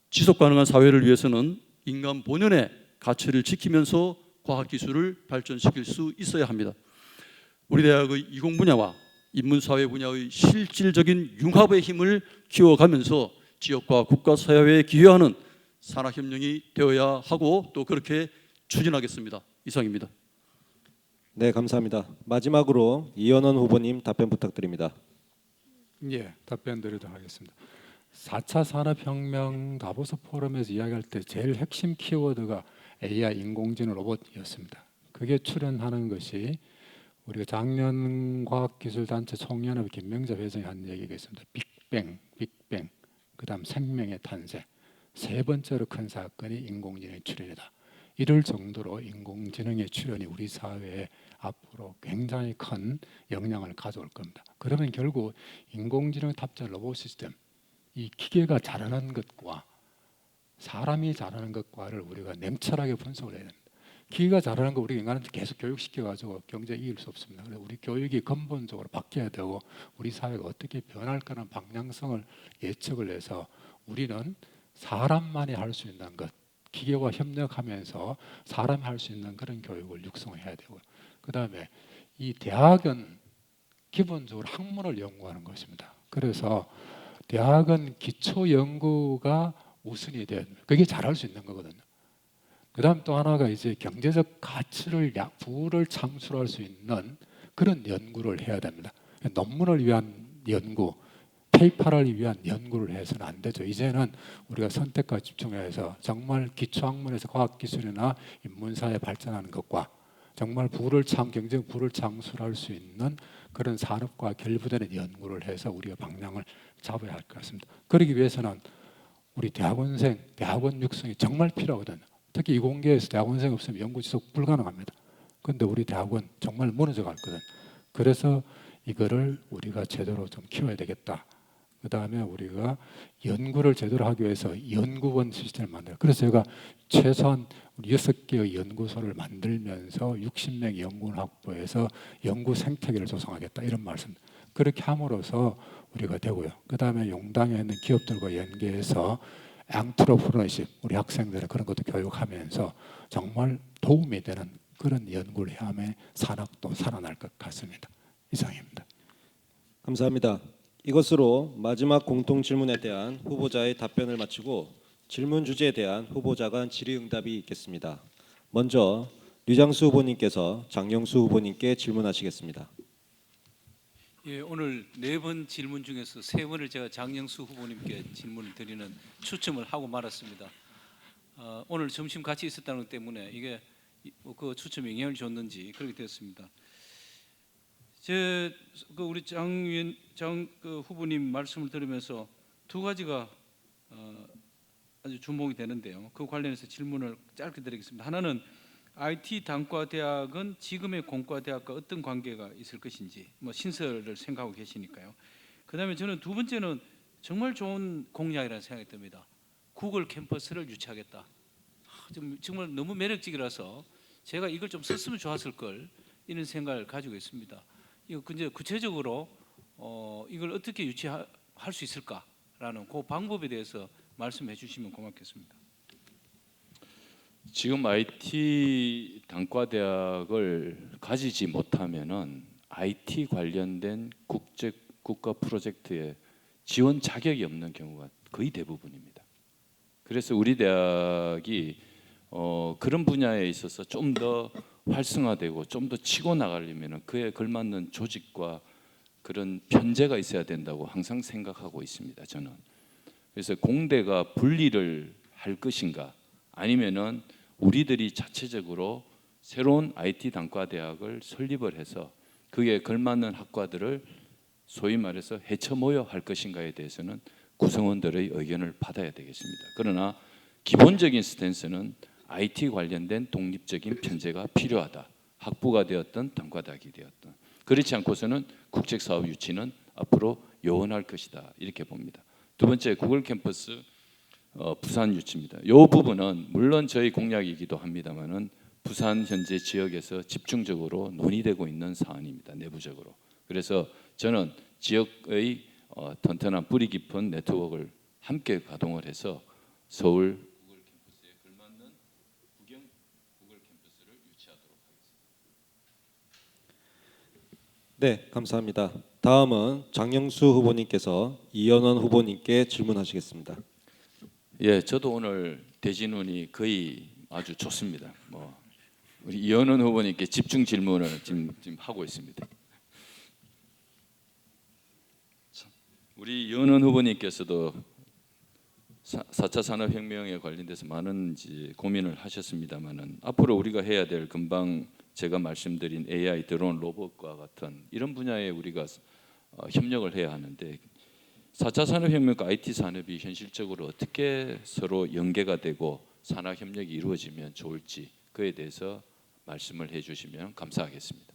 지속가능한 사회를 위해서는 인간 본연의 가치를 지키면서 과학기술을 발전시킬 수 있어야 합니다. 우리 대학의 이공 분야와 인문사회 분야의 실질적인 융합의 힘을 키워가면서 지역과 국가사회에 기여하는 산학협력이 되어야 하고 또 그렇게 추진하겠습니다. 이상입니다. 네, 감사합니다. 마지막으로 이현원 후보님 답변 부탁드립니다. 예, 답변 드리도록 하겠습니다. 4차 산업혁명 다보스 포럼에서 이야기할 때 제일 핵심 키워드가 AI, 인공지능, 로봇이었습니다. 그게 출연하는 것이 우리가 작년 과학기술단체 총연합 김명자 회장이 한 얘기가 있습니다. 빅뱅, 그다음 생명의 탄생. 세 번째로 큰 사건이 인공지능의 출현이다. 이럴 정도로 인공지능의 출현이 우리 사회에 앞으로 굉장히 큰 영향을 가져올 겁니다. 그러면 결국 인공지능 탑재 로봇 시스템, 이 기계가 잘하는 것과 사람이 잘하는 것과를 우리가 냉철하게 분석을 해야 됩니다. 기계가 잘하는 거 우리 인간한테 계속 교육시켜가지고 경제에 이길 수 없습니다. 그래서 우리 교육이 근본적으로 바뀌어야 되고 우리 사회가 어떻게 변할까라는 방향성을 예측을 해서 우리는 사람만이 할 수 있는 것, 기계와 협력하면서 사람이 할 수 있는 그런 교육을 육성해야 되고요. 그 다음에 이 대학은 기본적으로 학문을 연구하는 것입니다. 그래서 대학은 기초 연구가 우선이 돼야 됩니다. 그게 잘할 수 있는 거거든요. 그 다음 또 하나가 이제 경제적 가치를 부를 창출할 수 있는 그런 연구를 해야 됩니다. 논문을 위한 연구, 페이퍼를 위한 연구를 해서는 안 되죠. 이제는 우리가 선택과 집중해서 정말 기초학문에서 과학기술이나 인문사회 발전하는 것과 정말 경제적 부를 창출할 수 있는 그런 산업과 결부되는 연구를 해서 우리가 방향을 잡아야 할 것 같습니다. 그러기 위해서는 우리 대학원생, 대학원 육성이 정말 필요하거든요. 특히 이공계에서 대학원생 없으면 연구 지속 불가능합니다. 그런데 우리 대학원 정말 무너져 갔거든요. 그래서 이거를 우리가 제대로 좀 키워야 되겠다. 그다음에 우리가 연구를 제대로 하기 위해서 연구원 시스템을 만들어요. 그래서 제가 최소한 6개의 연구소를 만들면서 60명의 연구원 확보해서 연구 생태계를 조성하겠다 이런 말씀. 그렇게 함으로써 우리가 되고요. 그다음에 용당에 있는 기업들과 연계해서 앙트로프너십 우리 학생들의 그런 것도 교육하면서 정말 도움이 되는 그런 연구를 해야만 산학도 살아날 것 같습니다. 이상입니다. 감사합니다. 이것으로 마지막 공통 질문에 대한 후보자의 답변을 마치고 질문 주제에 대한 후보자 간 질의응답이 있겠습니다. 먼저 류장수 후보님께서 장영수 후보님께 질문하시겠습니다. 예, 오늘 4번 질문 중에서 3번을 제가 장영수 후보님께 질문을 드리는 추첨을 하고 말았습니다. 오늘 점심 같이 있었다는 것 때문에 이게 그 추첨에 영향을 줬는지 그렇게 되었습니다. 우리 장 후보님 말씀을 들으면서 두 가지가 아주 주목이 되는데요. 그 관련해서 질문을 짧게 드리겠습니다. 하나는 IT 단과대학은 지금의 공과대학과 어떤 관계가 있을 것인지 뭐 신설을 생각하고 계시니까요. 그다음에 저는 두 번째는 정말 좋은 공약이라는 생각이 듭니다. 구글 캠퍼스를 유치하겠다. 정말 너무 매력적이라서 제가 이걸 좀 썼으면 좋았을 걸 이런 생각을 가지고 있습니다. 이거 근데 구체적으로 이걸 어떻게 유치할 수 있을까라는 그 방법에 대해서 말씀해 주시면 고맙겠습니다. 지금 IT 단과대학을 가지지 못하면은 IT 관련된 국가 프로젝트에 지원 자격이 없는 경우가 거의 대부분입니다. 그래서 우리 대학이 그런 분야에 있어서 좀 더 활성화되고 좀 더 치고 나가려면 그에 걸맞는 조직과 그런 편제가 있어야 된다고 항상 생각하고 있습니다. 저는. 그래서 공대가 분리를 할 것인가 아니면은 우리들이 자체적으로 새로운 IT 단과대학을 설립을 해서 그에 걸맞는 학과들을 소위 말해서 해쳐 모여 할 것인가에 대해서는 구성원들의 의견을 받아야 되겠습니다. 그러나 기본적인 스탠스는 IT 관련된 독립적인 편제가 필요하다. 학부가 되었던 단과대학이 되었던 그렇지 않고서는 국책사업 유치는 앞으로 요원할 것이다 이렇게 봅니다. 두 번째 구글 캠퍼스 부산 유치입니다. 이 부분은 물론 저희 공약이기도 합니다만은 부산 현재 지역에서 집중적으로 논의되고 있는 사안입니다. 내부적으로. 그래서 저는 지역의 튼튼한 뿌리 깊은 네트워크를 함께 가동을 해서 서울 구글 캠퍼스에 걸맞는 구경 구글 캠퍼스를 유치하도록 하겠습니다. 네, 감사합니다. 다음은 장영수 후보님께서 이현원 후보님께 질문하시겠습니다. 예, 저도 오늘 대진운이 거의 아주 좋습니다. 우리 이현원 후보님께 집중 질문을 지금 하고 있습니다. 우리 이현원 후보님께서도 4차 산업혁명에 관련돼서 많은 고민을 하셨습니다만은 앞으로 우리가 해야 될 금방 제가 말씀드린 AI, 드론, 로봇과 같은 이런 분야에 우리가 협력을 해야 하는데 4차 산업혁명과 IT 산업이 현실적으로 어떻게 서로 연계가 되고 산학 협력이 이루어지면 좋을지 그에 대해서 말씀을 해주시면 감사하겠습니다.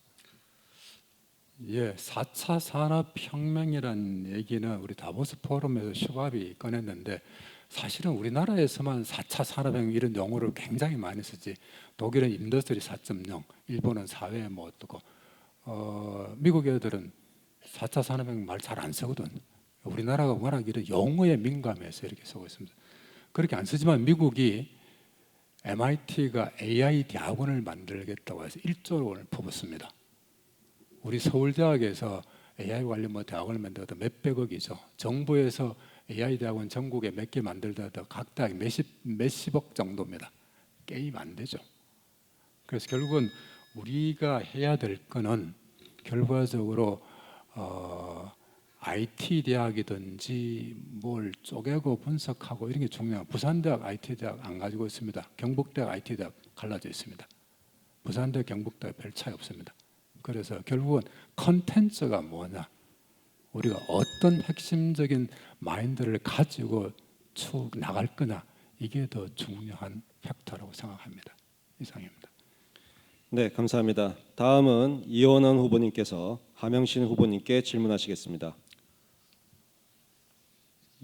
예, 4차 산업혁명이라는 얘기는 우리 다보스 포럼에서 슈밥이 꺼냈는데 사실은 우리나라에서만 4차 산업혁명 이런 용어를 굉장히 많이 쓰지. 독일은 인더스트리 4.0, 일본은 사회 뭐 어떻고 미국 애들은 4차 산업혁명 말 잘 안 쓰거든. 우리나라가 워낙 이런 용어에 민감해서 이렇게 쓰고 있습니다. 그렇게 안 쓰지만 미국이 MIT가 AI 대학원을 만들겠다고 해서 1조 원을 퍼붓습니다. 우리 서울대학에서 AI 관련 대학원을 만들어도 몇백억이죠. 정부에서 AI 대학원 전국에 몇 개 만들더라도 각 대학이 몇십억 정도입니다. 게임 안 되죠. 그래서 결국은 우리가 해야 될 거는 결과적으로 IT 대학이든지 뭘 쪼개고 분석하고 이런 게 중요한. 부산대학 IT 대학 안 가지고 있습니다. 경북대학 IT 대학 갈라져 있습니다. 부산대 경북대 별 차이 없습니다. 그래서 결국은 컨텐츠가 뭐냐, 우리가 어떤 핵심적인 마인드를 가지고 쭉 나갈 거냐, 이게 더 중요한 팩터라고 생각합니다. 이상입니다. 네, 감사합니다. 다음은 이현원 후보님께서 하명신 후보님께 질문하시겠습니다.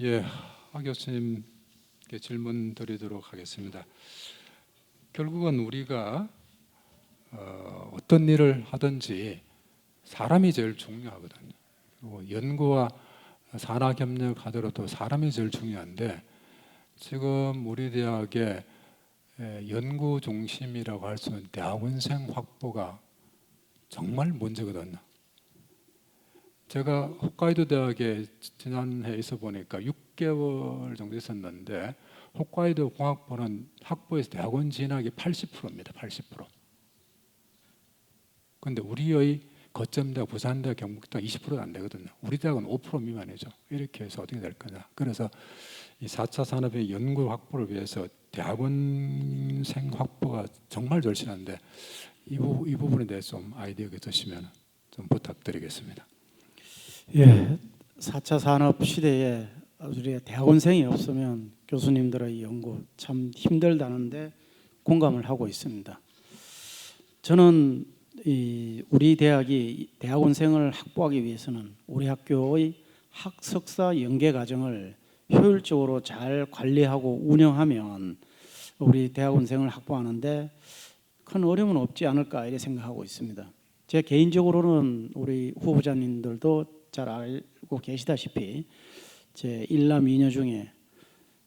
예, 하 교수님께 질문 드리도록 하겠습니다. 결국은 우리가 어떤 일을 하든지 사람이 제일 중요하거든요. 그리고 연구와 산학협력 하더라도 사람이 제일 중요한데 지금 우리 대학의 연구 중심이라고 할 수 있는 대학원생 확보가 정말 문제거든요. 제가 홋카이도 대학에 지난해 있어 보니까 6개월 정도 있었는데 홋카이도 공학부는 학부에서 대학원 진학이 80%입니다. 80%. 근데 우리의 거점대학, 부산대학, 경북대학 20%도 안 되거든요. 우리 대학은 5% 미만이죠. 이렇게 해서 어떻게 될 거냐. 그래서 이 4차 산업의 연구 확보를 위해서 대학원생 확보가 정말 절실한데 이 부분에 대해서 좀 아이디어가 있으시면 좀 부탁드리겠습니다. 예, 4차 산업 시대에 우리 대학원생이 없으면 교수님들의 연구 참 힘들다는데 공감을 하고 있습니다. 저는 우리 대학이 대학원생을 확보하기 위해서는 우리 학교의 학석사 연계 과정을 효율적으로 잘 관리하고 운영하면 우리 대학원생을 확보하는데 큰 어려움은 없지 않을까 이렇게 생각하고 있습니다. 제 개인적으로는 우리 후보자님들도 잘 알고 계시다시피 제 1남 2녀 중에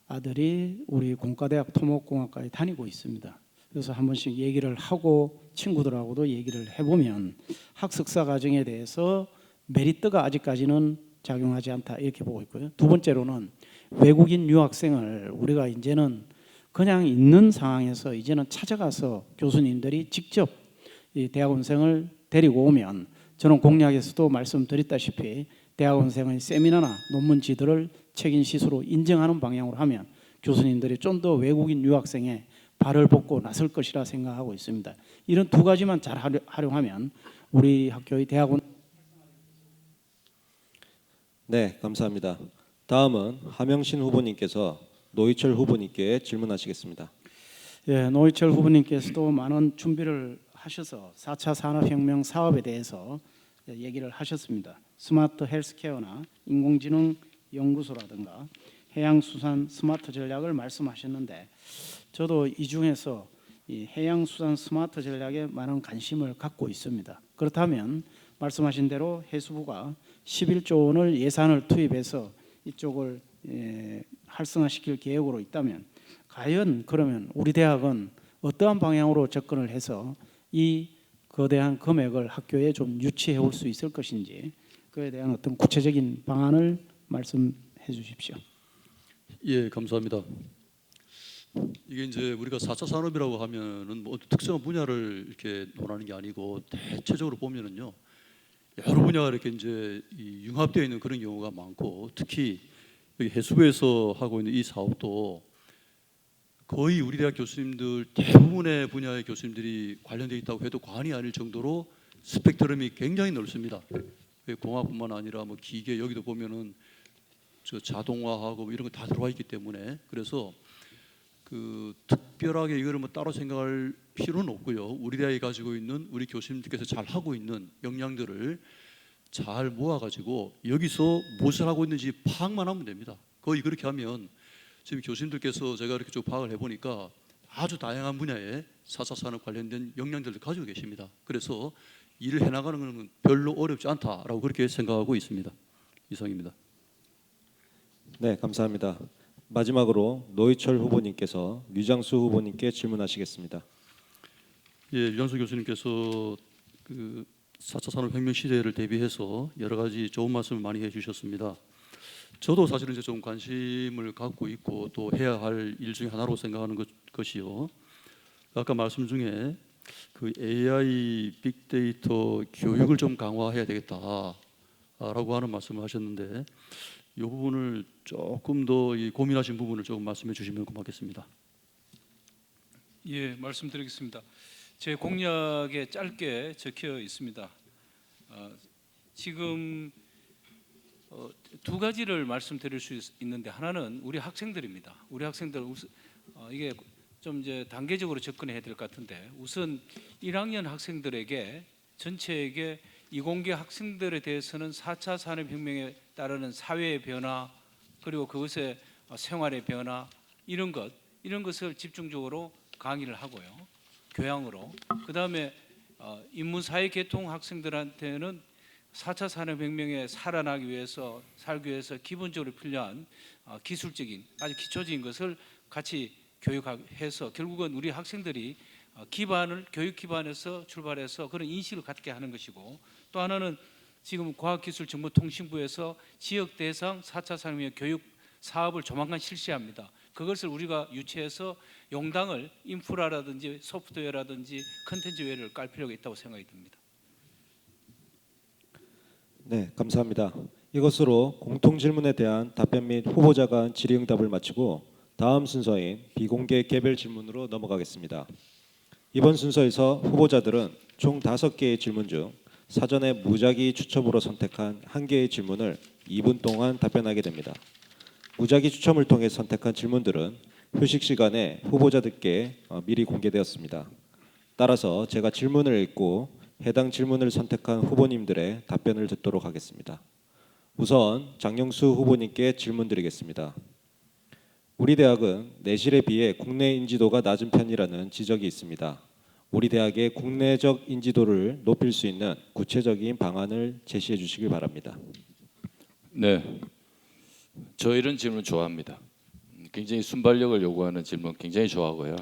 아들이 우리 공과대학 토목공학과에 다니고 있습니다. 그래서 한 번씩 얘기를 하고 친구들하고도 얘기를 해보면 학석사 과정에 대해서 메리트가 아직까지는 작용하지 않다 이렇게 보고 있고요. 두 번째로는 외국인 유학생을 우리가 이제는 그냥 있는 상황에서 이제는 찾아가서 교수님들이 직접 이 대학원생을 데리고 오면 저는 공약에서도 말씀드렸다시피 대학원생의 세미나나 논문지들을 책임 시수로 인정하는 방향으로 하면 교수님들이 좀 더 외국인 유학생의 발을 벗고 나설 것이라 생각하고 있습니다. 이런 두 가지만 잘 활용하면 우리 학교의 대학원. 네, 감사합니다. 다음은 하명신 후보님께서 노희철 후보님께 질문하시겠습니다. 예, 노희철 후보님께서도 많은 준비를 하셔서 4차 산업혁명 사업에 대해서 얘기를 하셨습니다. 스마트 헬스케어나 인공지능 연구소라든가 해양수산 스마트 전략을 말씀하셨는데 저도 이 중에서 이 해양수산 스마트 전략에 많은 관심을 갖고 있습니다. 그렇다면 말씀하신 대로 해수부가 11조 원을 예산을 투입해서 이쪽을 활성화시킬 계획으로 있다면 과연 그러면 우리 대학은 어떠한 방향으로 접근을 해서 이 거대한 금액을 학교에 좀 유치해 올 수 있을 것인지 그에 대한 어떤 구체적인 방안을 말씀해 주십시오. 예, 감사합니다. 이게 이제 우리가 4차 산업이라고 하면은 뭐 특정한 분야를 이렇게 논하는 게 아니고 대체적으로 보면은요 여러 분야가 이렇게 이제 융합되어 있는 그런 경우가 많고 특히 여기 해수부에서 하고 있는 이 사업도 거의 우리 대학 교수님들 대부분의 분야의 교수님들이 관련되어 있다고 해도 과언이 아닐 정도로 스펙트럼이 굉장히 넓습니다. 공학뿐만 아니라 뭐 기계 여기도 보면은 저 자동화하고 뭐 이런 거 다 들어와 있기 때문에 그래서 그 특별하게 이거를 뭐 따로 생각할 필요는 없고요. 우리 대학이 가지고 있는 우리 교수님들께서 잘 하고 있는 역량들을 잘 모아가지고 여기서 무엇을 하고 있는지 파악만 하면 됩니다. 거의 그렇게 하면 지금 교수님들께서 제가 이렇게 좀 파악을 해보니까 아주 다양한 분야의 4차 산업 관련된 역량들을 가지고 계십니다. 그래서 일을 해나가는 것은 별로 어렵지 않다라고 그렇게 생각하고 있습니다. 이상입니다. 네, 감사합니다. 마지막으로 노희철 후보님께서 류장수 후보님께 질문하시겠습니다. 예, 류장수 교수님께서 그 4차 산업혁명 시대를 대비해서 여러 가지 좋은 말씀을 많이 해주셨습니다. 저도 사실은 이제 좀 관심을 갖고 있고 또 해야 할 일 중에 하나로 생각하는 것이요. 아까 말씀 중에 그 AI 빅데이터 교육을 좀 강화해야 되겠다라고 하는 말씀을 하셨는데 이 부분을 조금 더 고민하신 부분을 조금 말씀해 주시면 고맙겠습니다. 예, 말씀드리겠습니다. 제 공약에 짧게 적혀 있습니다. 지금 두 가지를 말씀드릴 수 있는데 하나는 우리 학생들입니다. 우리 학생들 이게 좀 이제 단계적으로 접근해야 될 것 같은데 우선 1학년 학생들에게 전체에게 이공계 학생들에 대해서는 4차 산업혁명에 따르는 사회의 변화 그리고 그것의 생활의 변화 이런 것을 집중적으로 강의를 하고요. 교양으로. 그다음에 인문사회 계통 학생들한테는 4차 산업혁명에 살아나기 위해서 살기 위해서 기본적으로 필요한 기술적인 아주 기초적인 것을 같이 교육해서 결국은 우리 학생들이 교육 기반에서 출발해서 그런 인식을 갖게 하는 것이고, 또 하나는 지금 과학기술정보통신부에서 지역 대상 4차 산업혁명 교육 사업을 조만간 실시합니다. 그것을 우리가 유치해서 용당을 인프라라든지 소프트웨어라든지 컨텐츠 웨어를 깔 필요가 있다고 생각이 듭니다. 네, 감사합니다. 이것으로 공통 질문에 대한 답변 및 후보자가 한 질의응답을 마치고 다음 순서인 비공개 개별 질문으로 넘어가겠습니다. 이번 순서에서 후보자들은 총 5개의 질문 중 사전에 무작위 추첨으로 선택한 1개의 질문을 2분 동안 답변하게 됩니다. 무작위 추첨을 통해 선택한 질문들은 휴식 시간에 후보자들께 미리 공개되었습니다. 따라서 제가 질문을 읽고 해당 질문을 선택한 후보님들의 답변을 듣도록 하겠습니다. 우선 장영수 후보님께 질문 드리겠습니다. 우리 대학은 내실에 비해 국내 인지도가 낮은 편이라는 지적이 있습니다. 우리 대학의 국내적 인지도를 높일 수 있는 구체적인 방안을 제시해 주시길 바랍니다. 네, 저 이런 질문 좋아합니다. 굉장히 순발력을 요구하는 질문 굉장히 좋아하고요.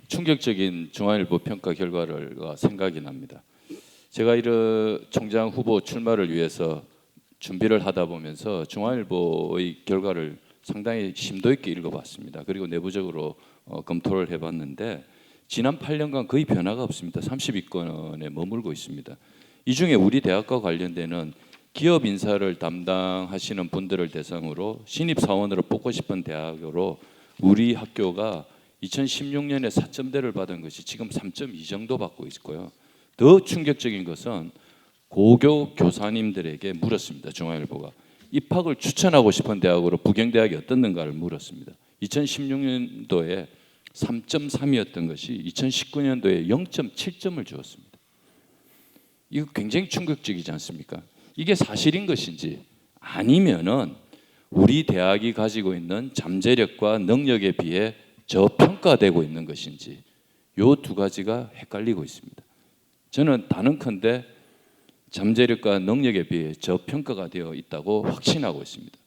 충격적인 중앙일보 평가 결과가 생각이 납니다. 제가 이런 총장 후보 출마를 위해서 준비를 하다 보면서 중앙일보의 결과를 상당히 심도 있게 읽어봤습니다. 그리고 내부적으로 검토를 해봤는데 지난 8년간 거의 변화가 없습니다. 30위권에 머물고 있습니다. 이 중에 우리 대학과 관련되는 기업 인사를 담당하시는 분들을 대상으로 신입사원으로 뽑고 싶은 대학으로 우리 학교가 2016년에 4점대를 받은 것이 지금 3.2 정도 받고 있고요. 더 충격적인 것은 고교 교사님들에게 물었습니다. 중앙일보가 입학을 추천하고 싶은 대학으로 부경대학이 어떻는가를 물었습니다. 2016년도에 3.3이었던 것이 2019년도에 0.7점을 주었습니다. 이거 굉장히 충격적이지 않습니까? 이게 사실인 것인지 아니면은 우리 대학이 가지고 있는 잠재력과 능력에 비해 저평가되고 있는 것인지 이 두 가지가 헷갈리고 있습니다. 저는 단언컨대 잠재력과 능력에 비해 저평가가 되어 있다고 확신하고 있습니다.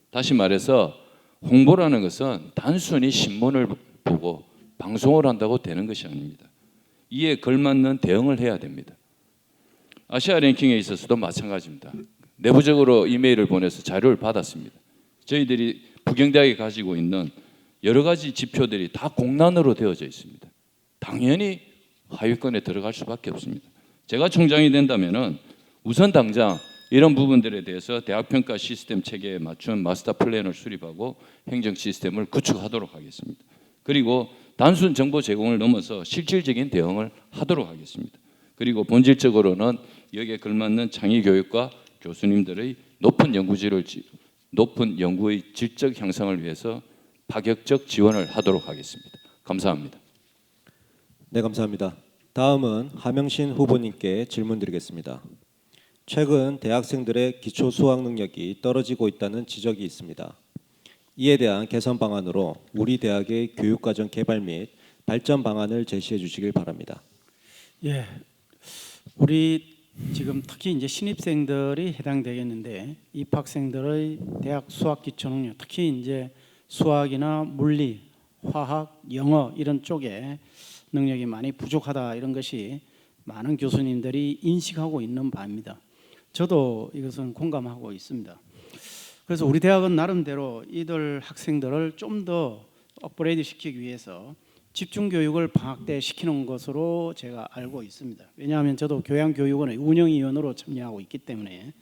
다시 말해서 홍보라는 것은 단순히 신문을 보고 방송을 한다고 되는 것이 아닙니다. 이에 걸맞는 대응을 해야 됩니다. 아시아 랭킹에 있어서도 마찬가지입니다. 내부적으로 이메일을 보내서 자료를 받았습니다. 저희들이 부경대학이 가지고 있는 여러 가지 지표들이 다 공란으로 되어져 있습니다. 당연히 하위권에 들어갈 수밖에 없습니다. 제가 총장이 된다면은 우선 당장 이런 부분들에 대해서 대학평가 시스템 체계에 맞춘 마스터 플랜을 수립하고 행정 시스템을 구축하도록 하겠습니다. 그리고 단순 정보 제공을 넘어서 실질적인 대응을 하도록 하겠습니다. 그리고 본질적으로는 여기에 걸맞는 창의 교육과 교수님들의 높은 연구의 질적 향상을 위해서 파격적 지원을 하도록 하겠습니다. 감사합니다. 네, 감사합니다. 다음은 하명신 후보님께 질문 드리겠습니다. 최근 대학생들의 기초 수학 능력이 떨어지고 있다는 지적이 있습니다. 이에 대한 개선 방안으로 우리 대학의 교육과정 개발 및 발전 방안을 제시해 주시길 바랍니다. 예, 우리 지금 특히 이제 신입생들이 해당되겠는데 입학생들의 대학 수학 기초 능력, 특히 이제 수학이나 물리, 화학, 영어 이런 쪽에 능력이 많이 부족하다 이런 것이 많은 교수님들이 인식하고 있는 바입니다. 저도 이것은 공감하고 있습니다. 그래서 우리 대학은 나름대로 이들 학생들을 좀 더 업그레이드 시키기 위해서 집중 교육을 방학 때 시키는 것으로 제가 알고 있습니다. 왜냐하면 저도 교양교육원의 운영위원으로 참여하고 있기 때문에.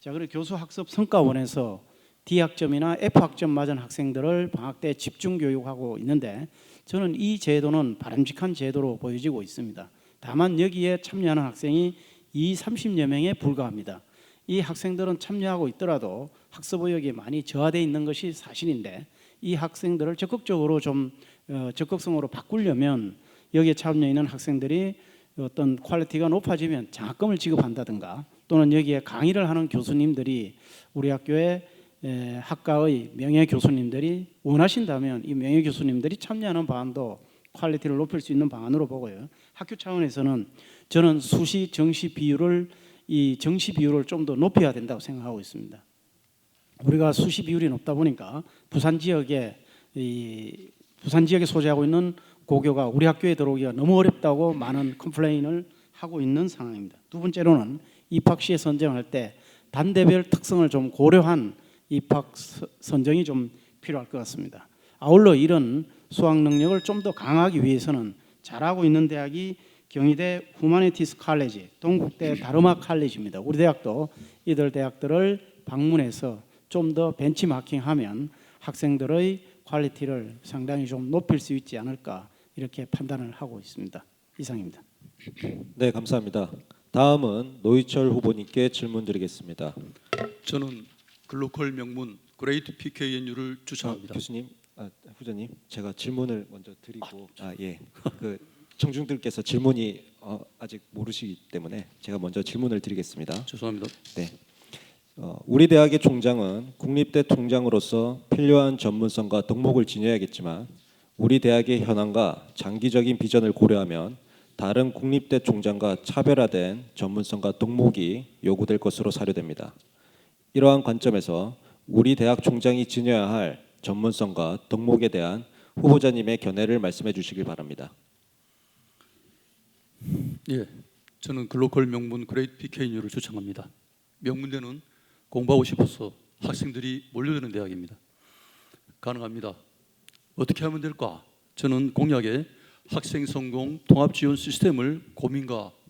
자, 그리고 교수학습 성과원에서 D학점이나 F학점 맞은 학생들을 방학 때 집중 교육하고 있는데 저는 이 제도는 바람직한 제도로 보여지고 있습니다. 다만 여기에 참여하는 학생이 30여 명에 불과합니다. 이 학생들은 참여하고 있더라도 학습 의욕이 많이 저하되어 있는 것이 사실인데 이 학생들을 적극적으로 좀 적극성으로 바꾸려면 여기에 참여 있는 학생들이 어떤 퀄리티가 높아지면 장학금을 지급한다든가 또는 여기에 강의를 하는 교수님들이 우리 학교에 학과의 명예 교수님들이 원하신다면 이 명예 교수님들이 참여하는 방안도 퀄리티를 높일 수 있는 방안으로 보고요. 학교 차원에서는 저는 수시 정시 비율을 좀 더 높여야 된다고 생각하고 있습니다. 우리가 수시 비율이 높다 보니까 부산 지역에 소재하고 있는 고교가 우리 학교에 들어오기가 너무 어렵다고 많은 컴플레인을 하고 있는 상황입니다. 두 번째로는 입학 시에 선정할 때 단대별 특성을 좀 고려한 입학 선정이 좀 필요할 것 같습니다. 아울러 이런 수학 능력을 좀 더 강화하기 위해서는 잘하고 있는 대학이 경희대 후마니티스 칼리지, 동국대 다르마 칼리지입니다. 우리 대학도 이들 대학들을 방문해서 좀 더 벤치마킹하면 학생들의 퀄리티를 상당히 좀 높일 수 있지 않을까 이렇게 판단을 하고 있습니다. 이상입니다. 네, 감사합니다. 다음은 노희철 후보님께 질문 드리겠습니다. 저는 글로컬 명문 그레이트 PKNU를 추천합니다. 교수님, 후보님, 제가 질문을 먼저 드리고 그 청중들께서 질문이 아직 모르시기 때문에 제가 먼저 질문을 드리겠습니다. 죄송합니다. 네. 우리 대학의 총장은 국립대 총장으로서 필요한 전문성과 덕목을 지녀야겠지만 우리 대학의 현황과 장기적인 비전을 고려하면 다른 국립대 총장과 차별화된 전문성과 덕목이 요구될 것으로 사료됩니다. 이러한 관점에서 우리 대학 총장이 지녀야 할 전문성과 덕목에 대한 후보자님의 견해를 말씀해 주시길 바랍니다. 예, 저는 글로컬 명문 그레이트 PKNU를 추천합니다. 명문대는 공부하고 싶어서 학생들이 몰려드는 대학입니다. 가능합니다. 어떻게 하면 될까? 저는 공약에 학생 성공 통합 지원 시스템을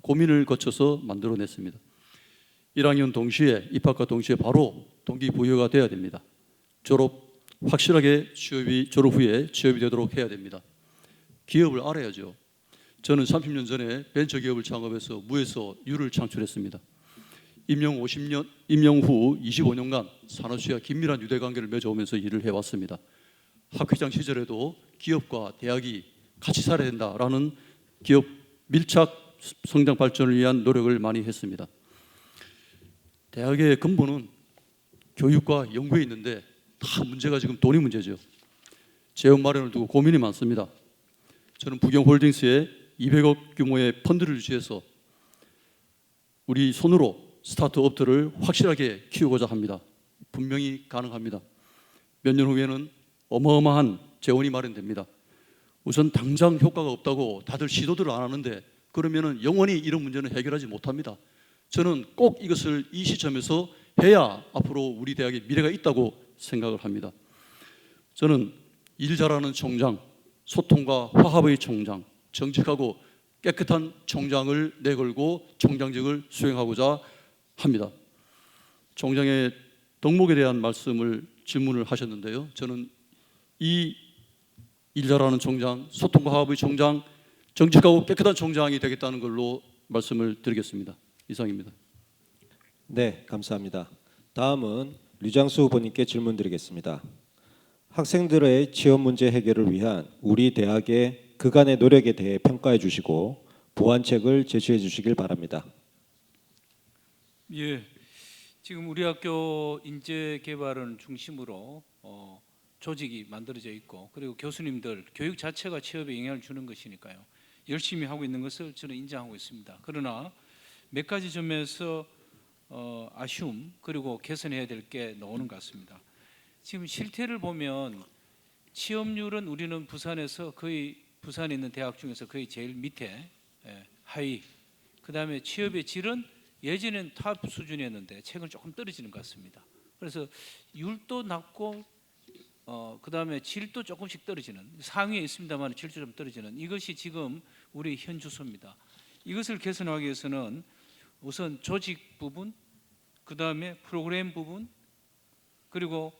고민을 거쳐서 만들어냈습니다. 1학년 동시에 입학과 동시에 바로 동기부여가 돼야 됩니다. 확실하게 졸업 후에 취업이 되도록 해야 됩니다. 기업을 알아야죠. 저는 30년 전에 벤처기업을 창업해서 무에서 유를 창출했습니다. 임용 후 25년간 산업시와 긴밀한 유대관계를 맺어오면서 일을 해왔습니다. 학회장 시절에도 기업과 대학이 같이 살아야 된다라는 기업 밀착 성장 발전을 위한 노력을 많이 했습니다. 대학의 근본은 교육과 연구에 있는데 다 문제가 지금 돈이 문제죠. 재원 마련을 두고 고민이 많습니다. 저는 부경홀딩스에 200억 규모의 펀드를 유치해서 우리 손으로 스타트업들을 확실하게 키우고자 합니다. 분명히 가능합니다. 몇 년 후에는 어마어마한 재원이 마련됩니다. 우선 당장 효과가 없다고 다들 시도들을 안 하는데 그러면은 영원히 이런 문제는 해결하지 못합니다. 저는 꼭 이것을 이 시점에서 해야 앞으로 우리 대학의 미래가 있다고 생각을 합니다. 저는 일 잘하는 총장, 소통과 화합의 총장, 정직하고 깨끗한 총장을 내걸고 총장직을 수행하고자 합니다. 총장의 덕목에 대한 질문을 하셨는데요. 저는 이 일 잘하는 총장, 소통과 화합의 총장, 정직하고 깨끗한 총장이 되겠다는 걸로 말씀을 드리겠습니다. 이상입니다. 네, 감사합니다. 다음은 류장수 후보님께 질문 드리겠습니다. 학생들의 취업 문제 해결을 위한 우리 대학의 그간의 노력에 대해 평가해 주시고 보완책을 제시해 주시길 바랍니다. 예, 지금 우리 학교 인재 개발은 중심으로 조직이 만들어져 있고 그리고 교수님들 교육 자체가 취업에 영향을 주는 것이니까요. 열심히 하고 있는 것을 저는 인정하고 있습니다. 그러나 몇 가지 점에서 아쉬움 그리고 개선해야 될 게 나오는 것 같습니다. 지금 실태를 보면 취업률은 우리는 부산에서 거의 부산에 있는 대학 중에서 거의 제일 밑에 하위. 그다음에 취업의 질은 예전엔 탑 수준이었는데 최근 조금 떨어지는 것 같습니다. 그래서 율도 낮고 그다음에 질도 조금씩 떨어지는 상위에 있습니다만 질도 좀 떨어지는 이것이 지금 우리 현 주소입니다. 이것을 개선하기 위해서는 우선 조직 부분, 그다음에 프로그램 부분, 그리고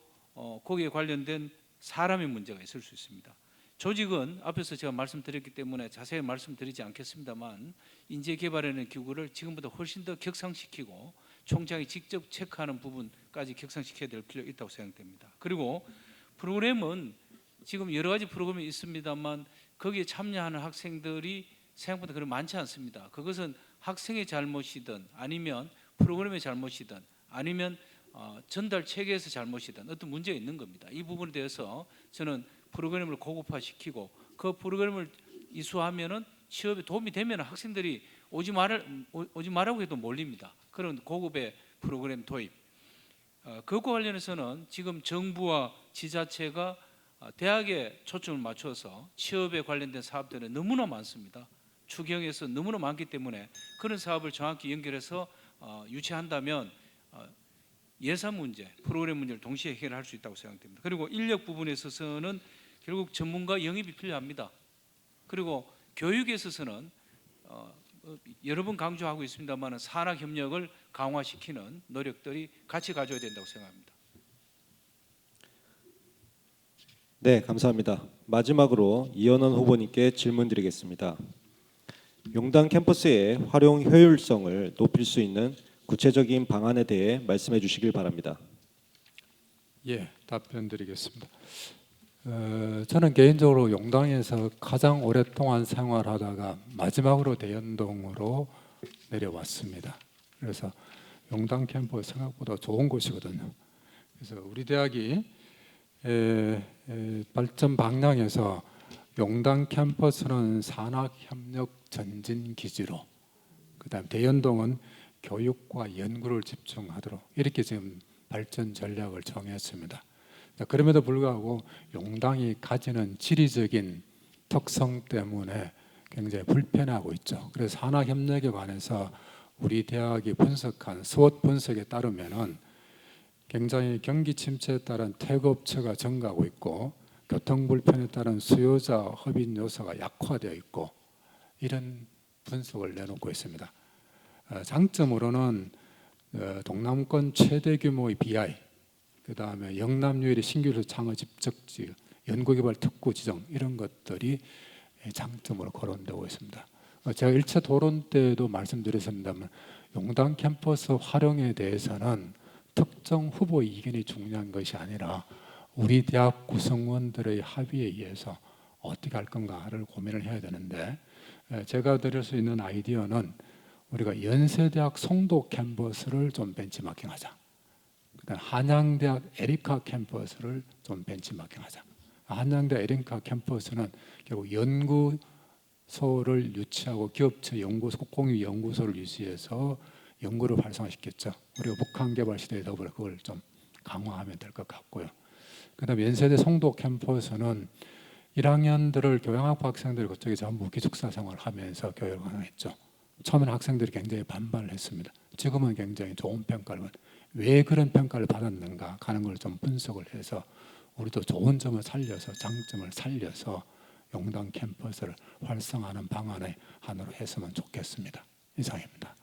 거기에 관련된 사람의 문제가 있을 수 있습니다. 조직은 앞에서 제가 말씀드렸기 때문에 자세히 말씀드리지 않겠습니다만 인재 개발하는 기구를 지금보다 훨씬 더 격상시키고 총장이 직접 체크하는 부분까지 격상시켜야 될 필요가 있다고 생각됩니다. 그리고 프로그램은 지금 여러 가지 프로그램이 있습니다만 거기에 참여하는 학생들이 생각보다 그렇게 많지 않습니다. 그것은 학생의 잘못이든 아니면 프로그램의 잘못이든 아니면 전달 체계에서 잘못이든 어떤 문제가 있는 겁니다. 이 부분에 대해서 저는 프로그램을 고급화시키고 그 프로그램을 이수하면은 취업에 도움이 되면 학생들이 오지 말라고 해도 몰립니다. 그런 고급의 프로그램 도입. 그것과 관련해서는 지금 정부와 지자체가 대학에 초점을 맞춰서 취업에 관련된 사업들은 너무나 많습니다. 추경에서 너무나 많기 때문에 그런 사업을 정확히 연결해서 유치한다면 예산 문제, 프로그램 문제를 동시에 해결할 수 있다고 생각됩니다. 그리고 인력 부분에 있어서는 결국 전문가 영입이 필요합니다. 그리고 교육에 있어서는 여러 번 강조하고 있습니다만 산학 협력을 강화시키는 노력들이 같이 가져야 된다고 생각합니다. 네, 감사합니다. 마지막으로 이현원 후보님께 질문 드리겠습니다. 용당 캠퍼스의 활용 효율성을 높일 수 있는 구체적인 방안에 대해 말씀해 주시길 바랍니다. 예, 답변 드리겠습니다. 저는 개인적으로 용당에서 가장 오랫동안 생활하다가 마지막으로 대연동으로 내려왔습니다. 그래서 용당 캠퍼스 생각보다 좋은 곳이거든요. 그래서 우리 대학이 발전 방향에서 용당 캠퍼스는 산학협력 전진 기지로, 그다음 대연동은 교육과 연구를 집중하도록 이렇게 지금 발전 전략을 정했습니다. 그럼에도 불구하고 용당이 가지는 지리적인 특성 때문에 굉장히 불편하고 있죠. 그래서 산학협력에 관해서 우리 대학이 분석한 스워트 분석에 따르면은 굉장히 경기 침체에 따른 태거업체가 증가하고 있고 교통 불편에 따른 수요자 허빈 요소가 약화되어 있고 이런 분석을 내놓고 있습니다. 장점으로는 동남권 최대 규모의 BI, 그 다음에 영남 유일의 신규 창업 집적지, 연구개발 특구 지정 이런 것들이 장점으로 거론되고 있습니다. 제가 1차 토론 때도 말씀드렸습니다만 용당 캠퍼스 활용에 대해서는 특정 후보의 이견이 중요한 것이 아니라 우리 대학 구성원들의 합의에 의해서 어떻게 할 건가를 고민을 해야 되는데 제가 드릴 수 있는 아이디어는 우리가 연세대학 송도 캠퍼스를 좀 벤치마킹하자. 그다음 한양대학 에리카 캠퍼스를 좀 벤치마킹하자. 한양대 에리카 캠퍼스는 결국 연구소를 유치하고 기업체 연구소, 공유 연구소를 유치해서 연구를 활성화시켰죠. 우리가 북한 개발 시대에 더불어 그걸 좀 강화하면 될 것 같고요. 그다음 연세대 송도 캠퍼스는 1학년들을 교양학부 학생들이 그쪽에 전부 기숙사 생활을 하면서 교육을 강화했죠. 처음에는 학생들이 굉장히 반발을 했습니다. 지금은 굉장히 좋은 평가를 받. 왜 그런 평가를 받았는가 하는 걸 좀 분석을 해서 우리도 좋은 점을 살려서 장점을 살려서 용당 캠퍼스를 활성화하는 방안의 하나로 했으면 좋겠습니다. 이상입니다.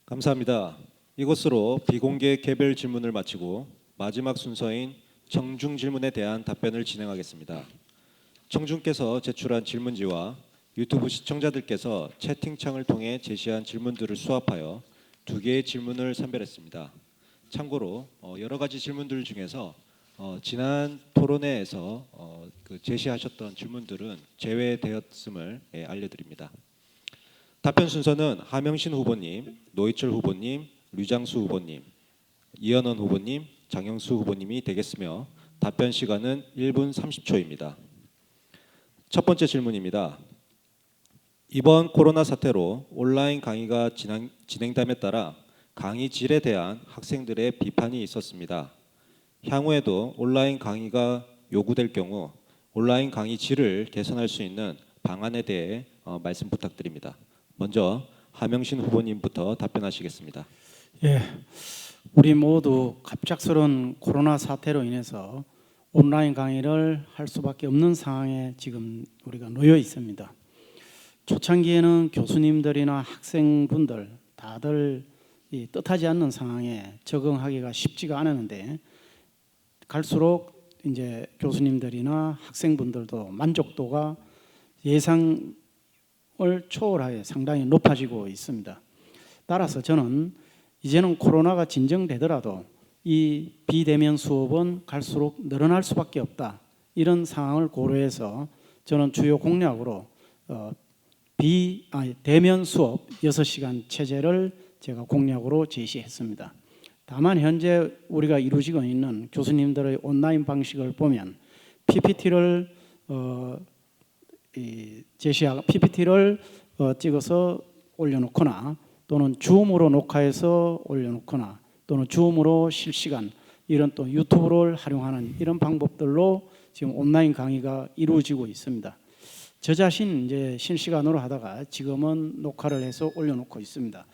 감사합니다. 이것으로 비공개 개별 질문을 마치고 마지막 순서인 청중 질문에 대한 답변을 진행하겠습니다. 청중께서 제출한 질문지와 유튜브 시청자들께서 채팅창을 통해 제시한 질문들을 수합하여 2개의 질문을 선별했습니다. 참고로 여러 가지 질문들 중에서 지난 토론회에서 제시하셨던 질문들은 제외되었음을 알려드립니다. 답변 순서는 하명신 후보님, 노희철 후보님, 류장수 후보님, 이현원 후보님, 장영수 후보님이 되겠으며 답변 시간은 1분 30초입니다. 첫 번째 질문입니다. 이번 코로나 사태로 온라인 강의가 진행됨에 따라 강의 질에 대한 학생들의 비판이 있었습니다. 향후에도 온라인 강의가 요구될 경우 온라인 강의 질을 개선할 수 있는 방안에 대해 말씀 부탁드립니다. 먼저 하명신 후보님부터 답변하시겠습니다. 예, 우리 모두 갑작스러운 코로나 사태로 인해서 온라인 강의를 할 수밖에 없는 상황에 지금 우리가 놓여 있습니다. 초창기에는 교수님들이나 학생분들 다들 이 뜻하지 않는 상황에 적응하기가 쉽지가 않았는데 갈수록 이제 교수님들이나 학생분들도 만족도가 예상을 초월하여 상당히 높아지고 있습니다. 따라서 저는 이제는 코로나가 진정되더라도 이 비대면 수업은 갈수록 늘어날 수밖에 없다. 이런 상황을 고려해서 저는 주요 공약으로 대면 수업 6시간 체제를 제가 공약으로 제시했습니다. 다만 현재 우리가 이루어지고 있는 교수님들의 온라인 방식을 보면 PPT를 PPT를 찍어서 올려놓거나 또는 줌으로 녹화해서 올려놓거나 또는 줌으로 실시간 이런 또 유튜브를 활용하는 이런 방법들로 지금 온라인 강의가 이루어지고 있습니다. 저 자신 이제 실시간으로 하다가 지금은 녹화를 해서 올려놓고 있습니다.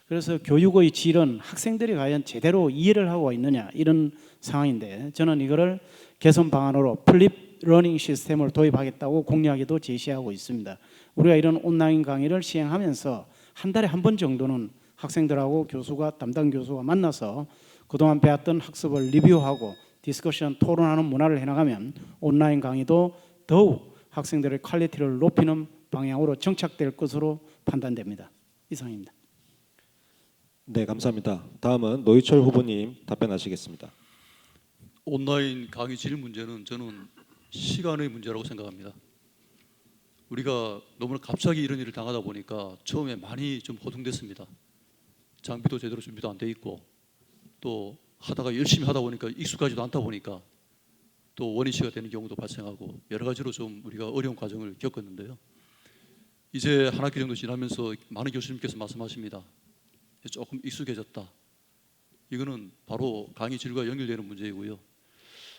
그래서 교육의 질은 학생들이 과연 제대로 이해를 하고 있느냐 이런 상황인데 저는 이거를 개선 방안으로 플립 러닝 시스템을 도입하겠다고 공약에도 제시하고 있습니다. 우리가 이런 온라인 강의를 시행하면서 한 달에 한 번 정도는 학생들하고 교수가 담당 교수가 만나서 그동안 배웠던 학습을 리뷰하고 디스커션 토론하는 문화를 해나가면 온라인 강의도 더욱 학생들의 퀄리티를 높이는 방향으로 정착될 것으로 판단됩니다. 이상입니다. 네, 감사합니다. 다음은 노희철 후보님 답변하시겠습니다. 온라인 강의 질 문제는 저는 시간의 문제라고 생각합니다. 우리가 너무나 갑자기 이런 일을 당하다 보니까 처음에 많이 좀 허둥댔습니다. 장비도 제대로 준비도 안 돼 있고 또 하다가 열심히 하다 보니까 익숙하지도 않다 보니까 또 원위치가 되는 경우도 발생하고 여러 가지로 좀 우리가 어려운 과정을 겪었는데요. 이제 한 학기 정도 지나면서 많은 교수님께서 말씀하십니다. 조금 익숙해졌다. 이거는 바로 강의 질과 연결되는 문제이고요.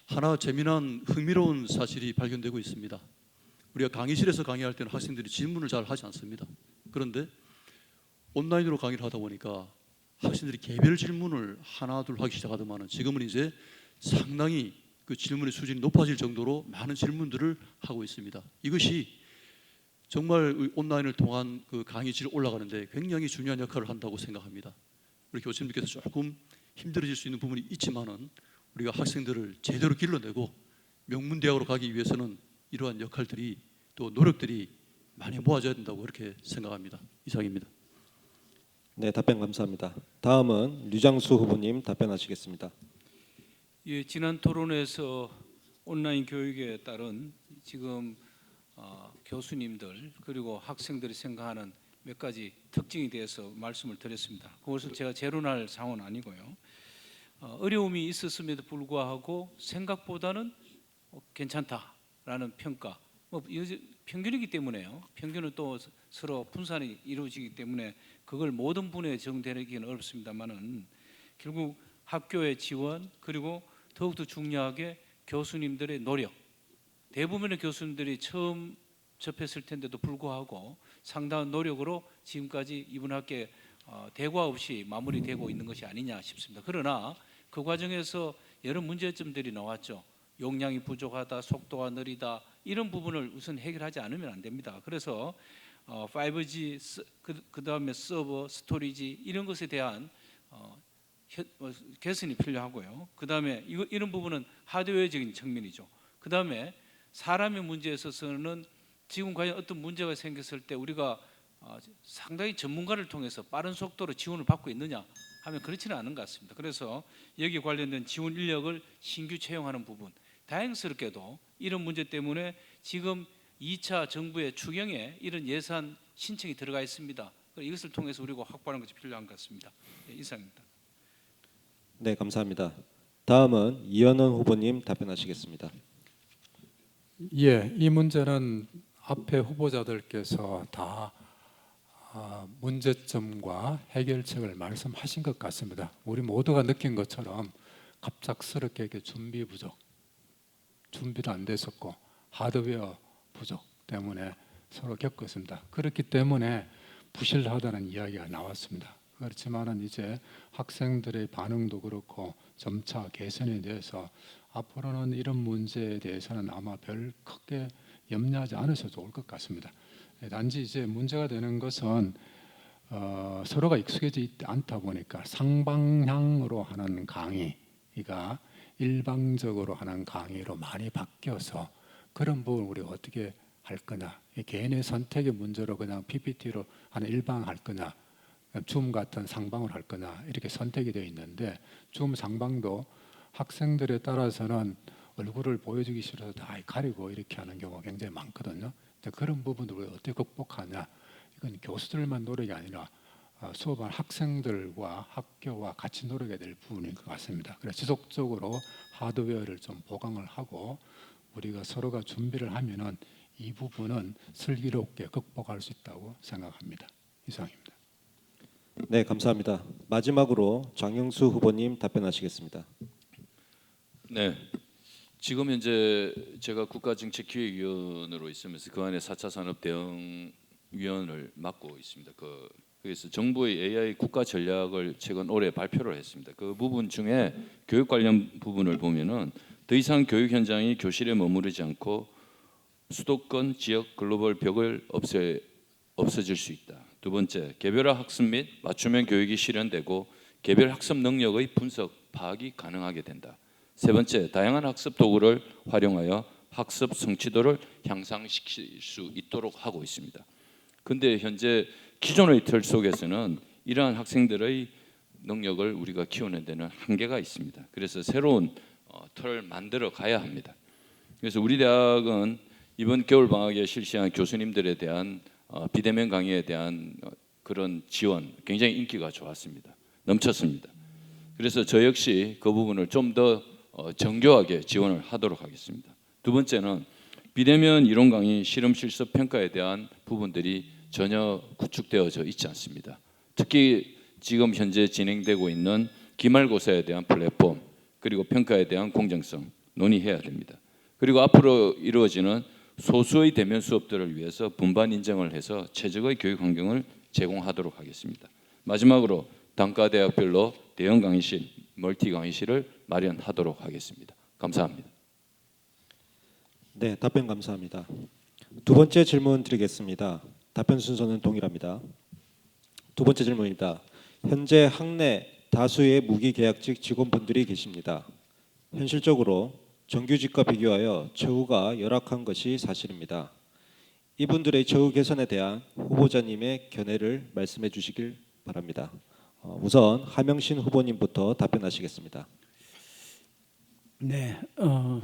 하나 재미난 흥미로운 사실이 발견되고 있습니다. 우리가 강의실에서 강의할 때는 학생들이 질문을 잘 하지 않습니다. 그런데 온라인으로 강의를 하다 보니까 학생들이 개별 질문을 하나 둘 하기 시작하더만은 지금은 이제 상당히 그 질문의 수준이 높아질 정도로 많은 질문들을 하고 있습니다. 이것이 정말 온라인을 통한 그 강의 질 올라가는데 굉장히 중요한 역할을 한다고 생각합니다. 우리 교수님께서 조금 힘들어질 수 있는 부분이 있지만은 우리가 학생들을 제대로 길러내고 명문대학으로 가기 위해서는 이러한 역할들이 또 노력들이 많이 모아져야 된다고 그렇게 생각합니다. 이상입니다. 네, 답변 감사합니다. 다음은 류장수 후보님 답변하시겠습니다. 예, 지난 토론에서 온라인 교육에 따른 지금 교수님들 그리고 학생들이 생각하는 몇 가지 특징에 대해서 말씀을 드렸습니다. 그것을 제가 재론할 상황은 아니고요. 어려움이 있었음에도 불구하고 생각보다는 괜찮다라는 평가. 평균이기 때문에요. 평균은 또 서로 분산이 이루어지기 때문에 그걸 모든 분야에 적용되기는 어렵습니다만은 결국 학교의 지원 그리고 더욱더 중요하게 교수님들의 노력. 대부분의 교수님들이 처음 접했을 텐데도 불구하고 상당한 노력으로 지금까지 이번 학기에 대과 없이 마무리되고 있는 것이 아니냐 싶습니다. 그러나 그 과정에서 여러 문제점들이 나왔죠. 용량이 부족하다, 속도가 느리다 이런 부분을 우선 해결하지 않으면 안 됩니다. 그래서 5G 그다음에 서버, 스토리지 이런 것에 대한 개선이 필요하고요. 그다음에 이런 부분은 하드웨어적인 측면이죠. 그다음에 사람의 문제에 있어서는 지금 과연 어떤 문제가 생겼을 때 우리가 상당히 전문가를 통해서 빠른 속도로 지원을 받고 있느냐 하면 그렇지는 않은 것 같습니다. 그래서 여기 관련된 지원 인력을 신규 채용하는 부분 다행스럽게도 이런 문제 때문에 지금 2차 정부의 추경에 이런 예산 신청이 들어가 있습니다. 이것을 통해서 우리가 확보하는 것이 필요한 것 같습니다. 네, 이상입니다. 네, 감사합니다. 다음은 이현원 후보님 답변하시겠습니다. 예, 이 문제는 앞에 후보자들께서 다 문제점과 해결책을 말씀하신 것 같습니다. 우리 모두가 느낀 것처럼 갑작스럽게 이렇게 준비 부족, 준비도 안 됐었고 하드웨어 부족 때문에 서로 겪었습니다. 그렇기 때문에 부실하다는 이야기가 나왔습니다. 그렇지만은 이제 학생들의 반응도 그렇고 점차 개선에 대해서 앞으로는 이런 문제에 대해서는 아마 별 크게 염려하지 않으셔도 좋을 것 같습니다. 단지 이제 문제가 되는 것은 서로가 익숙해지지 않다 보니까 상방향으로 하는 강의가 일방적으로 하는 강의로 많이 바뀌어서 그런 부분을 우리가 어떻게 할 거냐, 개인의 선택의 문제로 그냥 PPT로 하는 일방 할 거냐, 줌 같은 상방을 할 거냐 이렇게 선택이 되어 있는데 줌 상방도 학생들에 따라서는 얼굴을 보여주기 싫어서 다 가리고 이렇게 하는 경우가 굉장히 많거든요. 그런 부분들을 어떻게 극복하냐, 이건 교수들만 노력이 아니라 수업한 학생들과 학교와 같이 노력해야 될 부분인 것 같습니다. 그래서 지속적으로 하드웨어를 좀 보강을 하고 우리가 서로가 준비를 하면은 이 부분은 슬기롭게 극복할 수 있다고 생각합니다. 이상입니다. 네, 감사합니다. 마지막으로 장영수 후보님 답변하시겠습니다. 네. 지금 현재 제가 국가정책기획위원으로 있으면서 그 안에 4차 산업 대응위원을 맡고 있습니다. 그래서 정부의 AI 국가 전략을 최근 올해 발표를 했습니다. 그 부분 중에 교육 관련 부분을 보면은 더 이상 교육 현장이 교실에 머무르지 않고 수도권 지역 글로벌 벽을 없어질 수 있다. 두 번째, 개별화 학습 및 맞춤형 교육이 실현되고 개별 학습 능력의 분석, 파악이 가능하게 된다. 세 번째, 다양한 학습 도구를 활용하여 학습 성취도를 향상시킬 수 있도록 하고 있습니다. 근데 현재 기존의 틀 속에서는 이러한 학생들의 능력을 우리가 키우는 데는 한계가 있습니다. 그래서 새로운 틀을 만들어 가야 합니다. 그래서 우리 대학은 이번 겨울 방학에 실시한 교수님들에 대한 비대면 강의에 대한 그런 지원 굉장히 인기가 좋았습니다. 넘쳤습니다. 그래서 저 역시 그 부분을 좀 더 정교하게 지원을 하도록 하겠습니다. 두 번째는 비대면 이론 강의, 실험 실습 평가에 대한 부분들이 전혀 구축되어져 있지 않습니다. 특히 지금 현재 진행되고 있는 기말고사에 대한 플랫폼 그리고 평가에 대한 공정성 논의해야 됩니다. 그리고 앞으로 이루어지는 소수의 대면 수업들을 위해서 분반 인정을 해서 최적의 교육 환경을 제공하도록 하겠습니다. 마지막으로 단과 대학별로 대형 강의실, 멀티 강의실을 마련하도록 하겠습니다. 감사합니다. 네, 답변 감사합니다. 두 번째 질문 드리겠습니다. 답변 순서는 동일합니다. 두 번째 질문입니다. 현재 학내 다수의 무기계약직 직원분들이 계십니다. 현실적으로 정규직과 비교하여 처우가 열악한 것이 사실입니다. 이분들의 처우 개선에 대한 후보자님의 견해를 말씀해 주시길 바랍니다. 우선 하명신 후보님부터 답변하시겠습니다. 네,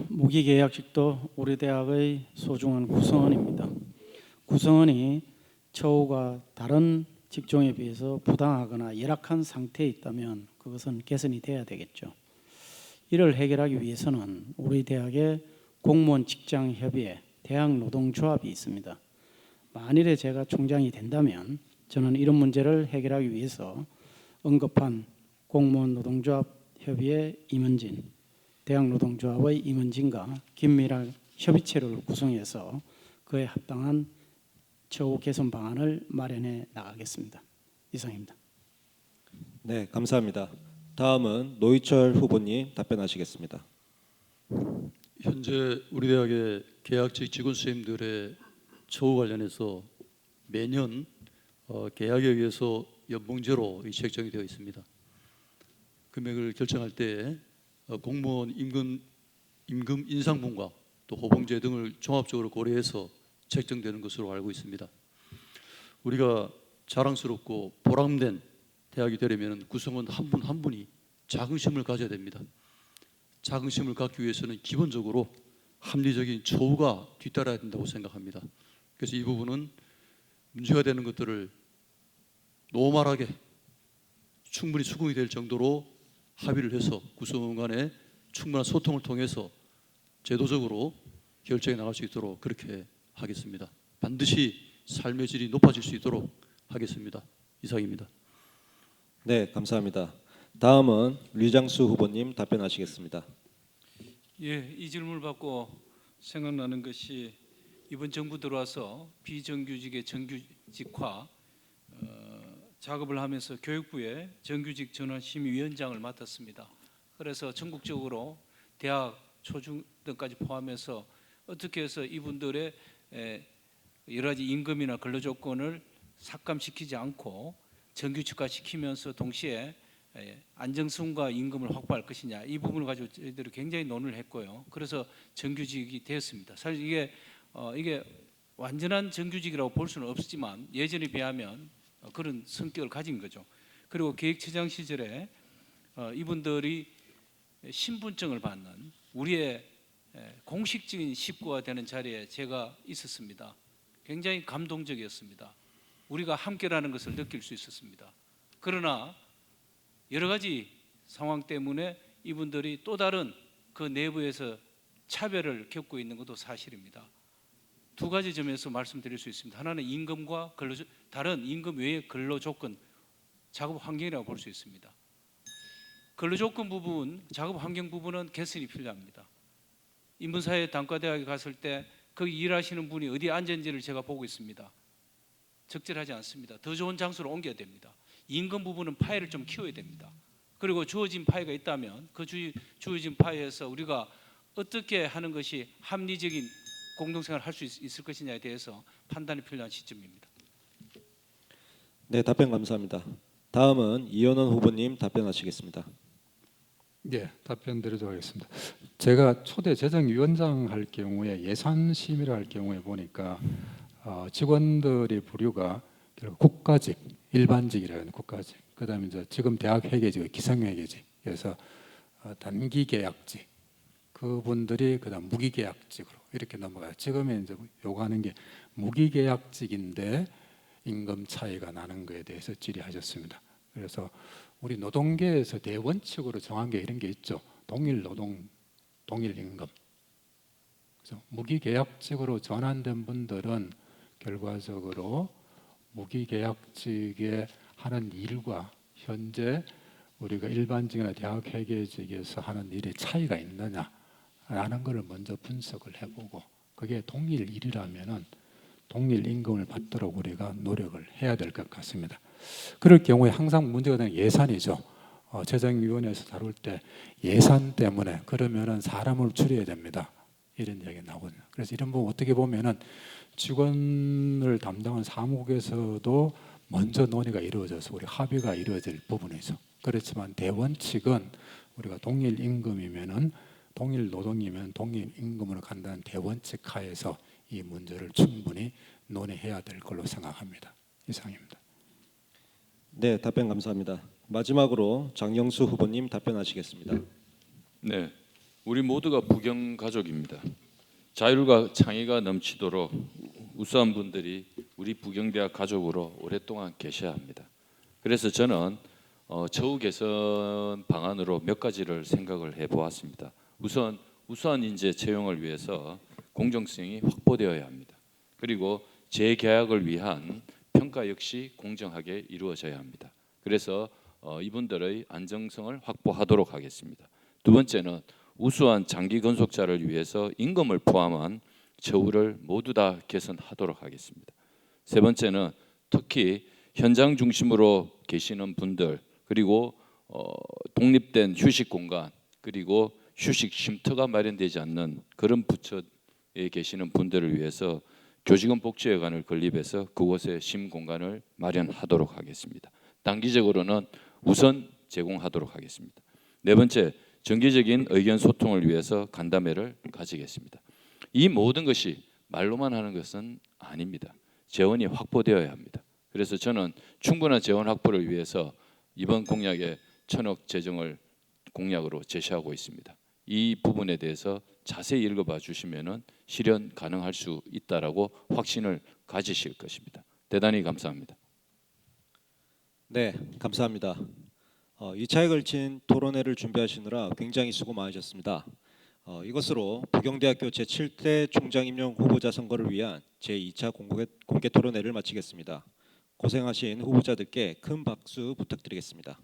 무기계약직도 우리 대학의 소중한 구성원입니다. 구성원이 처우가 다른 직종에 비해서 부당하거나 열악한 상태에 있다면 그것은 개선이 돼야 되겠죠. 이를 해결하기 위해서는 우리 대학의 공무원 직장협의회, 대학노동조합이 있습니다. 만일에 제가 총장이 된다면 저는 이런 문제를 해결하기 위해서 언급한 공무원 노동조합 협의회 임은진, 대학노동조합의 임은진과 긴밀한 협의체를 구성해서 그에 합당한 처우 개선 방안을 마련해 나가겠습니다. 이상입니다. 네, 감사합니다. 다음은 노희철 후보님 답변하시겠습니다. 현재 우리 대학의 계약직 직원 선생님들의 처우 관련해서 매년 계약에 의해서 연봉제로 책정이 되어 있습니다. 금액을 결정할 때 공무원 임금 인상분과 또 호봉제 등을 종합적으로 고려해서 책정되는 것으로 알고 있습니다. 우리가 자랑스럽고 보람된 대학이 되려면 구성원 한 분 한 분이 자긍심을 가져야 됩니다. 자긍심을 갖기 위해서는 기본적으로 합리적인 처우가 뒤따라야 된다고 생각합니다. 그래서 이 부분은 문제가 되는 것들을 노멀하게 충분히 수긍이 될 정도로 합의를 해서 구성원 간에 충분한 소통을 통해서 제도적으로 결정해 나갈 수 있도록 그렇게 하겠습니다. 반드시 삶의 질이 높아질 수 있도록 하겠습니다. 이상입니다. 네, 감사합니다. 다음은 류장수 후보님 답변하시겠습니다. 예, 이 질문을 받고 생각나는 것이 이번 정부 들어와서 비정규직의 정규직화 작업을 하면서 교육부의 정규직 전환 심의위원장을 맡았습니다. 그래서 전국적으로 대학, 초중 등까지 포함해서 어떻게 해서 이분들의 여러 가지 임금이나 근로 조건을 삭감시키지 않고 정규직화 시키면서 동시에 안정성과 임금을 확보할 것이냐, 이 부분을 가지고 저희들이 굉장히 논의를 했고요. 그래서 정규직이 되었습니다. 사실 이게 완전한 정규직이라고 볼 수는 없지만 예전에 비하면 그런 성격을 가진 거죠. 그리고 계획처장 시절에 이분들이 신분증을 받는 우리의 공식적인 식구가 되는 자리에 제가 있었습니다. 굉장히 감동적이었습니다. 우리가 함께라는 것을 느낄 수 있었습니다. 그러나 여러 가지 상황 때문에 이분들이 또 다른 그 내부에서 차별을 겪고 있는 것도 사실입니다. 두 가지 점에서 말씀드릴 수 있습니다. 하나는 임금과 다른 임금 외의 근로 조건, 작업 환경이라고 볼 수 있습니다. 근로 조건 부분, 작업 환경 부분은 개선이 필요합니다. 인문사회 단과대학에 갔을 때 거기 일하시는 분이 어디에 앉았는지를 제가 보고 있습니다. 적절하지 않습니다. 더 좋은 장소로 옮겨야 됩니다. 임금 부분은 파이를 좀 키워야 됩니다. 그리고 주어진 파이가 있다면 그 주어진 파이에서 우리가 어떻게 하는 것이 합리적인 공동생활을 할 수 있을 것이냐에 대해서 판단이 필요한 시점입니다. 네, 답변 감사합니다. 다음은 이현원 후보님 답변하시겠습니다. 예, 답변 드리도록 하겠습니다. 제가 초대 재정위원장 할 경우에 예산심의를 할 경우에 보니까 직원들의 부류가 결국 국가직, 일반직이라는 국가직, 그다음에 이제 지금 대학 회계직, 기성회계직, 그래서 단기 계약직, 그분들이 그다음 무기계약직으로 이렇게 넘어가요. 지금에 이제 요구하는 게 무기계약직인데 임금 차이가 나는 것에 대해서 질의하셨습니다. 그래서 우리 노동계에서 대원칙으로 정한 게 이런 게 있죠. 동일 노동, 동일 임금. 그래서 무기계약직으로 전환된 분들은 결과적으로 무기계약직에 하는 일과 현재 우리가 일반직이나 대학 회계직에서 하는 일의 차이가 있느냐라는 것을 먼저 분석을 해보고 그게 동일 일이라면은 동일 임금을 받도록 우리가 노력을 해야 될 것 같습니다. 그럴 경우에 항상 문제가 되는 예산이죠. 재정위원회에서 다룰 때 예산 때문에 그러면은 사람을 줄여야 됩니다. 이런 이야기 나오거든요. 그래서 이런 부분 어떻게 보면은 직원을 담당하는 사무국에서도 먼저 논의가 이루어져서 우리 합의가 이루어질 부분이죠. 그렇지만 대원칙은 우리가 동일 임금이면은 동일 노동이면 동일 임금으로 간다는 대원칙 하에서 이 문제를 충분히 논의해야 될 걸로 생각합니다. 이상입니다. 네, 답변 감사합니다. 마지막으로 장영수 후보님 답변하시겠습니다. 네, 우리 모두가 부경 가족입니다. 자율과 창의가 넘치도록 우수한 분들이 우리 부경대학 가족으로 오랫동안 계셔야 합니다. 그래서 저는 처우 개선 방안으로 몇 가지를 생각을 해보았습니다. 우선 우수한 인재 채용을 위해서 공정성이 확보되어야 합니다. 그리고 재계약을 위한 평가 역시 공정하게 이루어져야 합니다. 그래서 이분들의 안정성을 확보하도록 하겠습니다. 두 번째는 우수한 장기 근속자를 위해서 임금을 포함한 처우를 모두 다 개선하도록 하겠습니다. 세 번째는 특히 현장 중심으로 계시는 분들 그리고 독립된 휴식 공간 그리고 휴식 쉼터가 마련되지 않는 그런 부처에 계시는 분들을 위해서 교직원 복지회관을 건립해서 그곳에 쉼 공간을 마련하도록 하겠습니다. 단기적으로는 우선 제공하도록 하겠습니다. 네 번째, 정기적인 의견 소통을 위해서 간담회를 가지겠습니다. 이 모든 것이 말로만 하는 것은 아닙니다. 재원이 확보되어야 합니다. 그래서 저는 충분한 재원 확보를 위해서 이번 공약에 1,000억 재정을 공약으로 제시하고 있습니다. 이 부분에 대해서 자세히 읽어봐 주시면은 실현 가능할 수 있다라고 확신을 가지실 것입니다. 대단히 감사합니다. 네, 감사합니다. 2차에 걸친 토론회를 준비하시느라 굉장히 수고 많으셨습니다. 이것으로 부경대학교 제7대 총장 임용 후보자 선거를 위한 제2차 공개 토론회를 마치겠습니다. 고생하신 후보자들께 큰 박수 부탁드리겠습니다.